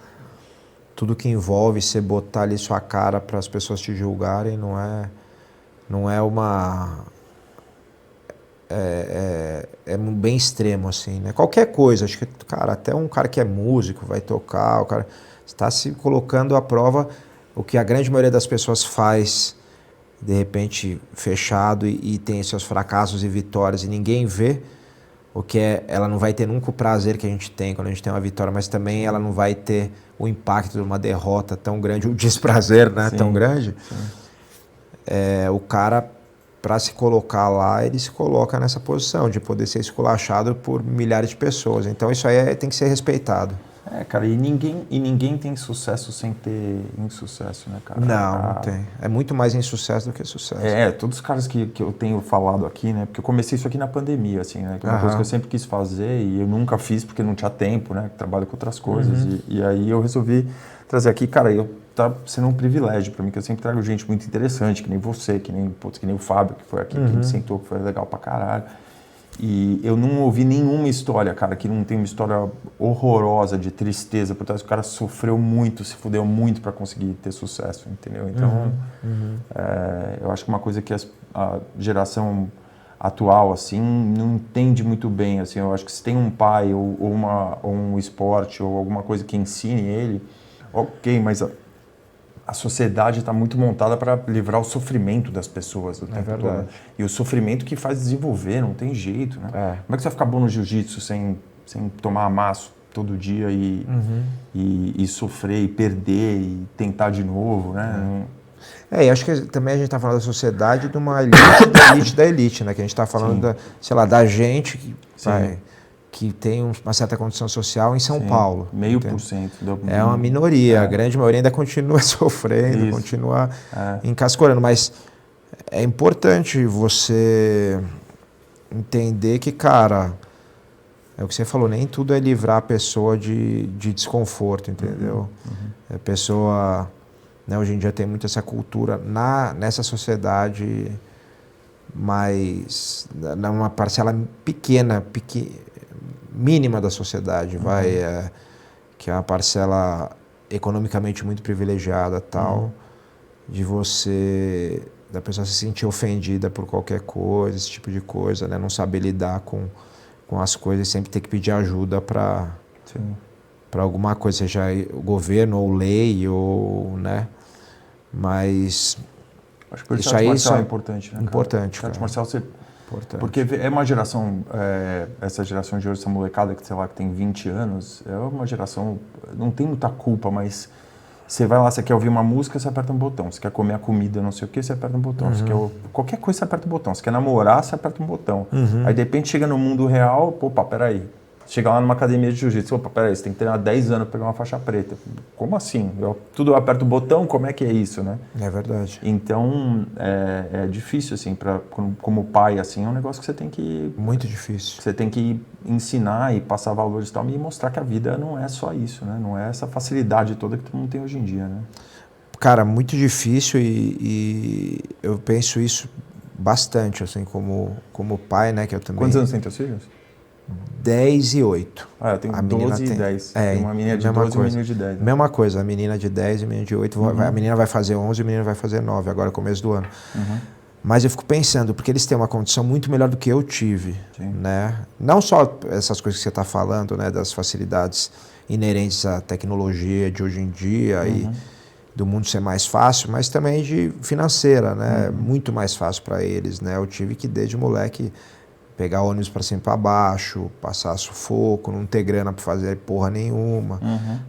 tudo que envolve você botar ali sua cara para as pessoas te julgarem, não é uma... É bem extremo, assim, né? Qualquer coisa, acho que, cara, até um cara que é músico, vai tocar, o cara está se colocando à prova, o que a grande maioria das pessoas faz, de repente, fechado e tem seus fracassos e vitórias e ninguém vê, o que ela não vai ter nunca o prazer que a gente tem quando a gente tem uma vitória, mas também ela não vai ter o impacto de uma derrota tão grande, o desprazer, né, tão grande. O cara, para se colocar lá, ele se coloca nessa posição de poder ser esculachado por milhares de pessoas. Então isso aí tem que ser respeitado. Cara, e ninguém tem sucesso sem ter insucesso, né, cara? Não tem. É muito mais insucesso do que sucesso. Todos os caras que eu tenho falado aqui, né? Porque eu comecei isso aqui na pandemia, assim, né? Que é uma coisa que eu sempre quis fazer e eu nunca fiz porque não tinha tempo, né? Trabalho com outras coisas. E aí eu resolvi trazer aqui, cara, tá sendo um privilégio para mim, que eu sempre trago gente muito interessante, que nem você, que nem o Fábio, que foi aqui, que me sentou, que foi legal pra caralho. E eu não ouvi nenhuma história, cara, que não tem uma história horrorosa de tristeza por trás. O cara sofreu muito, se fudeu muito para conseguir ter sucesso, entendeu? Então, eu acho que uma coisa que a geração atual, assim, não entende muito bem, assim. Eu acho que se tem um pai ou um esporte ou alguma coisa que ensine ele, ok, mas a sociedade está muito montada para livrar o sofrimento das pessoas o tempo todo. E o sofrimento que faz desenvolver, não tem jeito, né? Como é que você vai ficar bom no jiu-jitsu sem tomar amasso todo dia e sofrer e perder e tentar de novo, né? E acho que também a gente está falando da sociedade de uma elite da elite, né? Que a gente está falando, da gente que tem uma certa condição social em São Paulo. 0,5%. É uma minoria, a grande maioria ainda continua sofrendo, continua encascorando, mas é importante você entender que, cara, é o que você falou, nem tudo é livrar a pessoa de desconforto, entendeu? A pessoa, né, hoje em dia tem muito essa cultura nessa sociedade, mas numa parcela pequena, mínima da sociedade, que é uma parcela economicamente muito privilegiada, tal, da pessoa se sentir ofendida por qualquer coisa, esse tipo de coisa, né? Não saber lidar com as coisas, sempre ter que pedir ajuda para alguma coisa, seja o governo ou lei, ou, né? Mas acho que isso aí é importante, né? Importante, cara. Marcial, porque é uma geração, essa geração de hoje, essa molecada que, sei lá, que tem 20 anos, é uma geração, não tem muita culpa, mas você vai lá, você quer ouvir uma música, você aperta um botão. Você quer comer a comida, não sei o que, você aperta um botão. Você quer, qualquer coisa, você aperta um botão. Você quer namorar, você aperta um botão. Aí, de repente, chega no mundo real, opa, peraí. Chega lá numa academia de jiu-jitsu, opa, peraí, você tem que treinar 10 anos para pegar uma faixa preta. Como assim? Eu aperto o botão, como é que é isso, né? É verdade. Então, é difícil, assim, como pai, assim, é um negócio que você tem que... Muito difícil. Você tem que ensinar e passar valores e tal, e mostrar que a vida não é só isso, né? Não é essa facilidade toda que todo mundo tem hoje em dia, né? Cara, muito difícil e eu penso isso bastante, assim, como pai, né? Que eu também... Quantos anos tem teus filhos? 10 e 8. Eu tenho 12 e 10. Tem uma menina de 12 e um menino de 10. Né? Mesma coisa, a menina de 10 e o menino de 8. A menina vai fazer 11 e o menino vai fazer 9, agora começo do ano. Mas eu fico pensando, porque eles têm uma condição muito melhor do que eu tive, né? Não só essas coisas que você está falando, né? Das facilidades inerentes à tecnologia de hoje em dia e do mundo ser mais fácil, mas também de financeira, né? Muito mais fácil para eles, né? Eu tive que, desde moleque, pegar ônibus para cima e para baixo, passar sufoco, não ter grana para fazer porra nenhuma,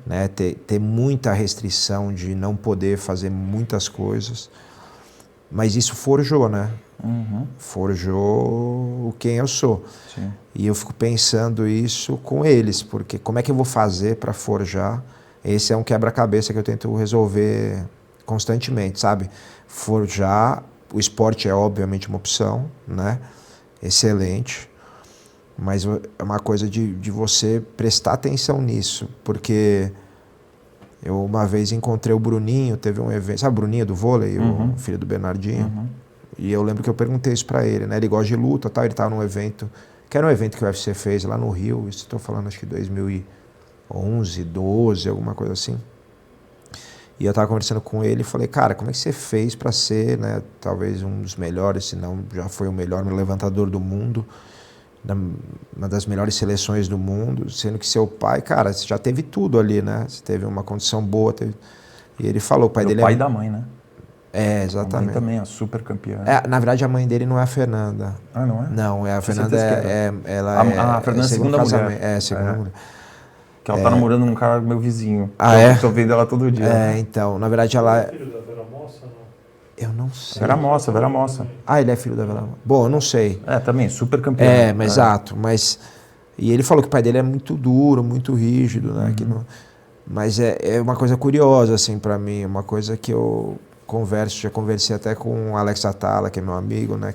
né? Ter muita restrição de não poder fazer muitas coisas. Mas isso forjou, né? Uhum. Forjou quem eu sou. Sim. E eu fico pensando isso com eles, porque como é que eu vou fazer para forjar? Esse é um quebra-cabeça que eu tento resolver constantemente, sabe? Forjar, o esporte é obviamente uma opção, né? Excelente, mas é uma coisa de você prestar atenção nisso, porque eu uma vez encontrei o Bruninho, teve um evento, sabe o Bruninho do vôlei, o filho do Bernardinho? E eu lembro que eu perguntei isso pra ele, né? Ele gosta de luta, tal, ele tava num evento, que era um evento que o UFC fez lá no Rio, isso estou falando acho que 2011, 12, alguma coisa assim. E eu tava conversando com ele e falei, cara, como é que você fez pra ser, né, talvez um dos melhores, se não já foi o melhor levantador do mundo, uma das melhores seleções do mundo, sendo que seu pai, cara, você já teve tudo ali, né? Você teve uma condição boa, e ele falou, o pai dele pai da mãe, né? É, A exatamente. mãe também é super campeã. Na verdade, a mãe dele não é a Fernanda. Ah, não é? Não, a Fernanda A Fernanda é a segunda mulher. É, segunda mulher. Que ela tá namorando um cara, meu vizinho. É? Tô vendo ela todo dia. Então, na verdade ela... É filho da Vera Mossa, não? Eu não sei. Vera Mossa. Ele é filho da Vera Mossa. Bom, eu não sei. Também, super campeão. Exato, mas... E ele falou que o pai dele é muito duro, muito rígido, né? Que não... Mas é uma coisa curiosa, assim, pra mim. Uma coisa que eu já conversei até com o Alex Atala, que é meu amigo, né?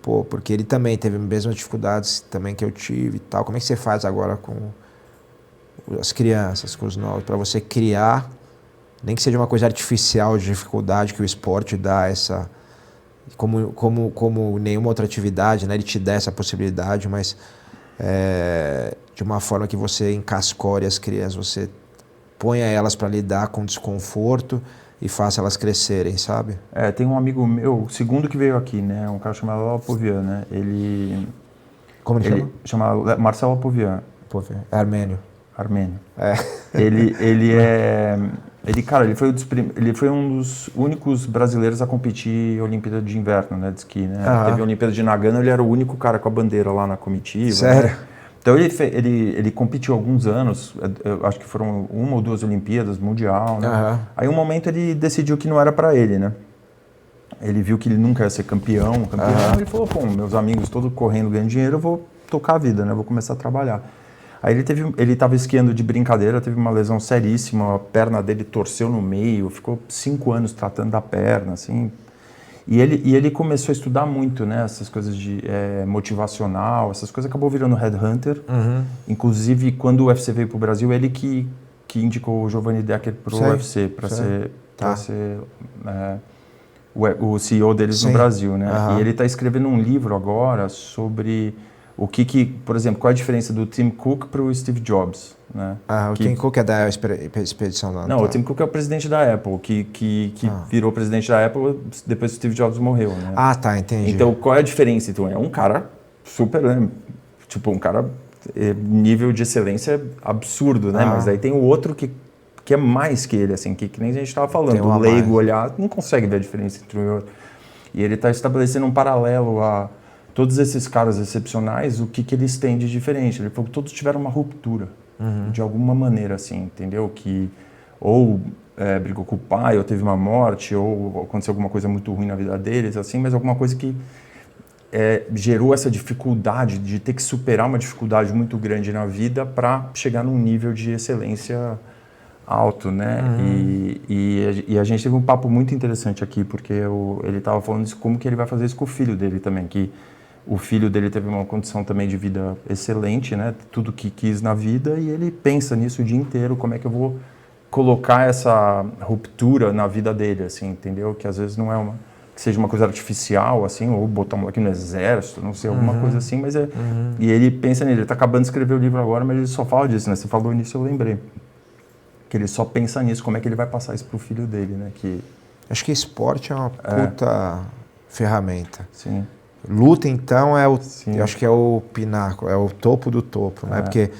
Porque ele também teve as mesmas dificuldades também que eu tive e tal. Como é que você faz agora com as crianças, com os novos, para você criar, nem que seja uma coisa artificial de dificuldade que o esporte dá essa... Como nenhuma outra atividade, né? Ele te dá essa possibilidade, mas de uma forma que você encascore as crianças, você ponha elas para lidar com desconforto e faça elas crescerem, sabe? Tem um amigo meu, o segundo que veio aqui, né? Um cara chamado Lapovian, né? Como ele chama? Chama Marcelo Lapovian. É armênio. Armênio. Ele foi um dos únicos brasileiros a competir em Olimpíada de Inverno, né? De esqui, né? Teve a Olimpíada de Nagano, ele era o único cara com a bandeira lá na comitiva. Sério? Né? Então ele competiu alguns anos, eu acho que foram 1 ou 2 Olimpíadas, Mundial, né? Aí um momento ele decidiu que não era pra ele, né? Ele viu que ele nunca ia ser campeão, ele falou, pô, meus amigos todos correndo, ganhando dinheiro, eu vou tocar a vida, né? Eu vou começar a trabalhar. Aí ele estava esquiando de brincadeira, teve uma lesão seríssima, a perna dele torceu no meio, ficou 5 anos tratando da perna, assim. E ele começou a estudar muito, né, essas coisas de motivacional, essas coisas, acabou virando headhunter. Inclusive, quando o UFC veio para o Brasil, ele que indicou o Giovanni Decker para o UFC, para ser o CEO deles no Brasil, né? E ele está escrevendo um livro agora sobre o por exemplo, qual é a diferença do Tim Cook para o Steve Jobs, né? O Tim Cook é da expedição lá. Não, o Tim Cook é o presidente da Apple, que virou presidente da Apple depois que o Steve Jobs morreu, né? Entendi. Então, qual é a diferença? Então, é um cara super, né? Tipo, um cara nível de excelência absurdo, né? Mas aí tem o outro que é mais que ele, assim, que nem a gente estava falando. O leigo olhar, não consegue ver a diferença entre um e outro. E ele está estabelecendo um paralelo a todos esses caras excepcionais, o que eles têm de diferente. Ele falou que todos tiveram uma ruptura, de alguma maneira, assim, entendeu? Que ou brigou com o pai, ou teve uma morte, ou aconteceu alguma coisa muito ruim na vida deles, assim, mas alguma coisa que gerou essa dificuldade de ter que superar uma dificuldade muito grande na vida para chegar num nível de excelência alto, né? E a gente teve um papo muito interessante aqui, porque ele estava falando de como que ele vai fazer isso com o filho dele também, que o filho dele teve uma condição também de vida excelente, né? Tudo que quis na vida, e ele pensa nisso o dia inteiro, como é que eu vou colocar essa ruptura na vida dele, assim, entendeu? Que às vezes não é que seja uma coisa artificial, assim, ou botar um moleque no exército, não sei, alguma coisa assim, mas E ele pensa nele, ele está acabando de escrever o livro agora, mas ele só fala disso, né? Você falou nisso, eu lembrei. Que ele só pensa nisso, como é que ele vai passar isso pro filho dele, né? Acho que esporte é uma puta ferramenta. Sim. Luta, então, eu acho que é o pináculo, é o topo do topo, né? Porque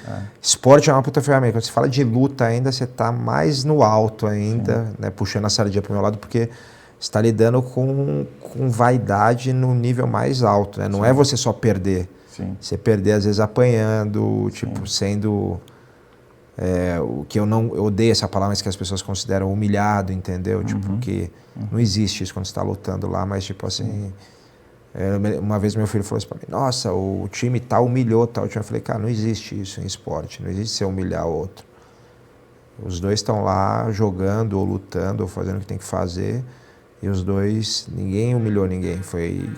esporte é uma puta ferramenta. Quando você fala de luta ainda, você tá mais no alto ainda, né? Puxando a sardinha pro meu lado, porque você está lidando com vaidade no nível mais alto, né? Não é você só perder. Sim. Você perder, às vezes, apanhando, tipo, sendo o que eu odeio essa palavra, mas que as pessoas consideram humilhado, entendeu? Tipo, que não existe isso quando você está lutando lá, mas tipo assim, uma vez meu filho falou assim pra mim, nossa, o time tal humilhou tal time. Eu falei, cara, não existe isso em esporte, não existe você humilhar o outro. Os dois estão lá jogando ou lutando ou fazendo o que tem que fazer. E os dois, ninguém humilhou ninguém. Foi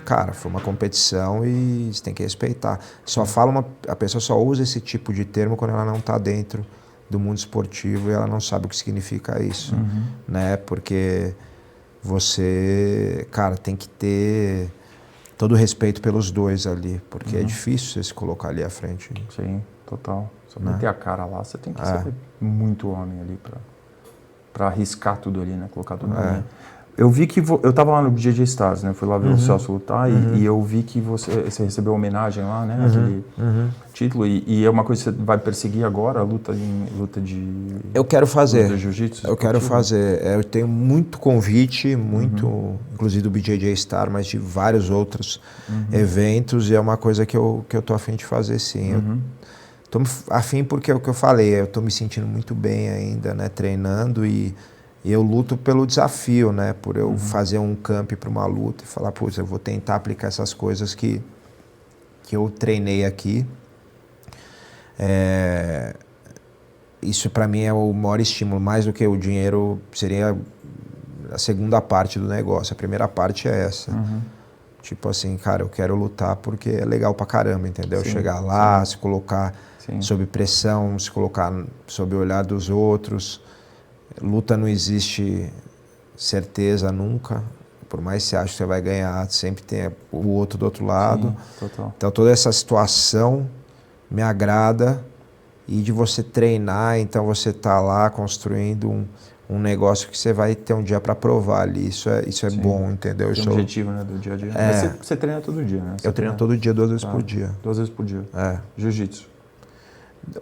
uma competição e você tem que respeitar. A pessoa só usa esse tipo de termo quando ela não está dentro do mundo esportivo e ela não sabe o que significa isso, né? Porque você, tem que ter todo o respeito pelos dois ali, porque é difícil você se colocar ali à frente. Sim, total. Só meter a cara lá, você tem que ser muito homem ali pra arriscar tudo ali, né? Colocar tudo ali. Eu vi que eu tava lá no BJJ Stars, né? Fui lá ver o Celso lutar e eu vi que você recebeu homenagem lá, né? Aquele título. E é uma coisa que você vai perseguir agora, a luta de... Eu quero fazer. Luta de jiu-jitsu? Eu quero fazer. Eu tenho muito convite, inclusive do BJJ Star, mas de vários outros eventos. E é uma coisa que eu tô a fim de fazer, sim. Eu tô a fim porque é o que eu falei. Eu tô me sentindo muito bem ainda, né? Treinando e eu luto pelo desafio, né? Por eu fazer um camp para uma luta e falar, putz, eu vou tentar aplicar essas coisas que eu treinei aqui. Isso para mim é o maior estímulo, mais do que o dinheiro seria a segunda parte do negócio. A primeira parte é essa. Tipo assim, cara, eu quero lutar porque é legal pra caramba, entendeu? Sim, chegar lá, se colocar sob pressão, se colocar sob o olhar dos outros. Luta não existe certeza nunca, por mais que você ache que você vai ganhar, sempre tem o outro do outro lado. Sim, total. Então toda essa situação me agrada e de você treinar, então você tá lá construindo um negócio que você vai ter um dia para provar ali, isso é bom, entendeu? Tem um objetivo, né, do dia a dia. Mas você treina todo dia, né? Eu treino todo dia, 2 vezes por dia. 2 vezes por dia. Jiu-jitsu.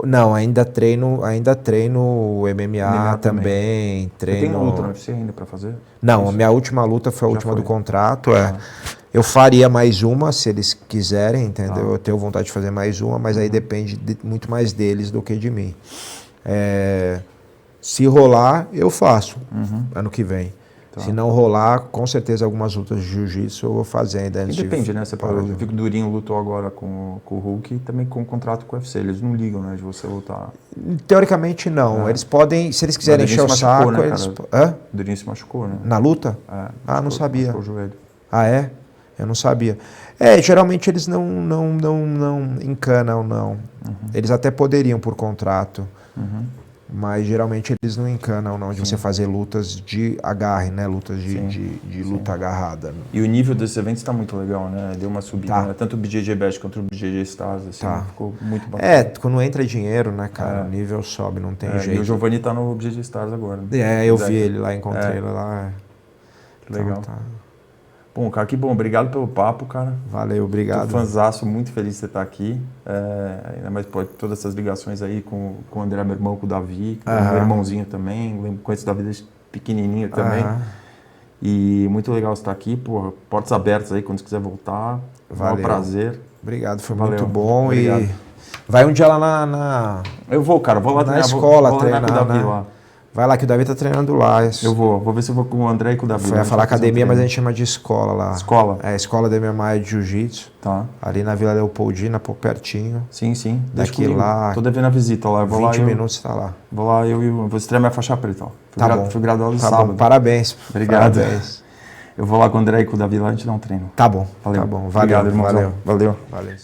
Não, ainda treino o MMA também. Treino... Você tem luta no UFC ainda para fazer? Não, a minha última luta foi a última do contrato. Ah. Eu faria mais uma se eles quiserem, entendeu? Eu tenho vontade de fazer mais uma, mas aí depende muito mais deles do que de mim. Se rolar, eu faço ano que vem. Tá. Se não rolar, com certeza algumas lutas de jiu-jitsu eu vou fazer ainda. Depende, né? Você eu vi que o Durinho lutou agora com o Hulk e também com o contrato com o UFC. Eles não ligam, né, de você lutar. Teoricamente não. Eles podem, se eles quiserem encher o saco, né, eles... O Durinho se machucou, né? Na luta? Não sabia. Machucou o joelho. Ah, é? Eu não sabia. Geralmente eles não encanam, não. Eles até poderiam por contrato. Mas geralmente eles não encanam, não, de você fazer lutas de agarre, né? Lutas de luta agarrada. E o nível desses eventos está muito legal, né? Deu uma subida, né? Tanto o BJJ Bash quanto o BJJ Stars, assim, ficou muito bacana. Quando entra dinheiro, né, cara, o nível sobe, não tem jeito. E o Giovanni tá no BJJ Stars agora. Né? Eu vi ele lá, encontrei ele lá. Legal. Bom, cara, que bom. Obrigado pelo papo, cara. Valeu, obrigado. Tô fãzaço, muito feliz de você estar aqui. Ainda mais todas essas ligações aí com o André, meu irmão, com o Davi, com o meu irmãozinho também. Conheço o Davi desde pequenininho também. E muito legal você estar aqui, pô. Portas abertas aí quando você quiser voltar. Valeu. É um prazer. Obrigado, foi muito bom. Obrigado. E vai um dia lá na... Eu vou, cara. Vou lá na escola vou treinar, com o Davi lá. Vai lá que o Davi tá treinando lá. Eu vou ver se eu vou com o André e com o Davi. Foi a falar academia, mas a gente chama de escola lá. Escola? Escola da MMA de Jiu-Jitsu. Tá. Ali na Vila Leopoldina, pouco pertinho. Sim. Daqui lá. Tô devendo a visita lá. Eu vou 20 minutos tá lá. Vou lá, vou estrear minha faixa preta. Bom. Fui graduado tá sábado. Bom. Parabéns. Obrigado. Parabéns. Eu vou lá com o André e com o Davi lá, a gente dá um treino. Tá bom. Valeu. Tá bom. Valeu. Obrigado, irmãozão. Valeu. Valeu.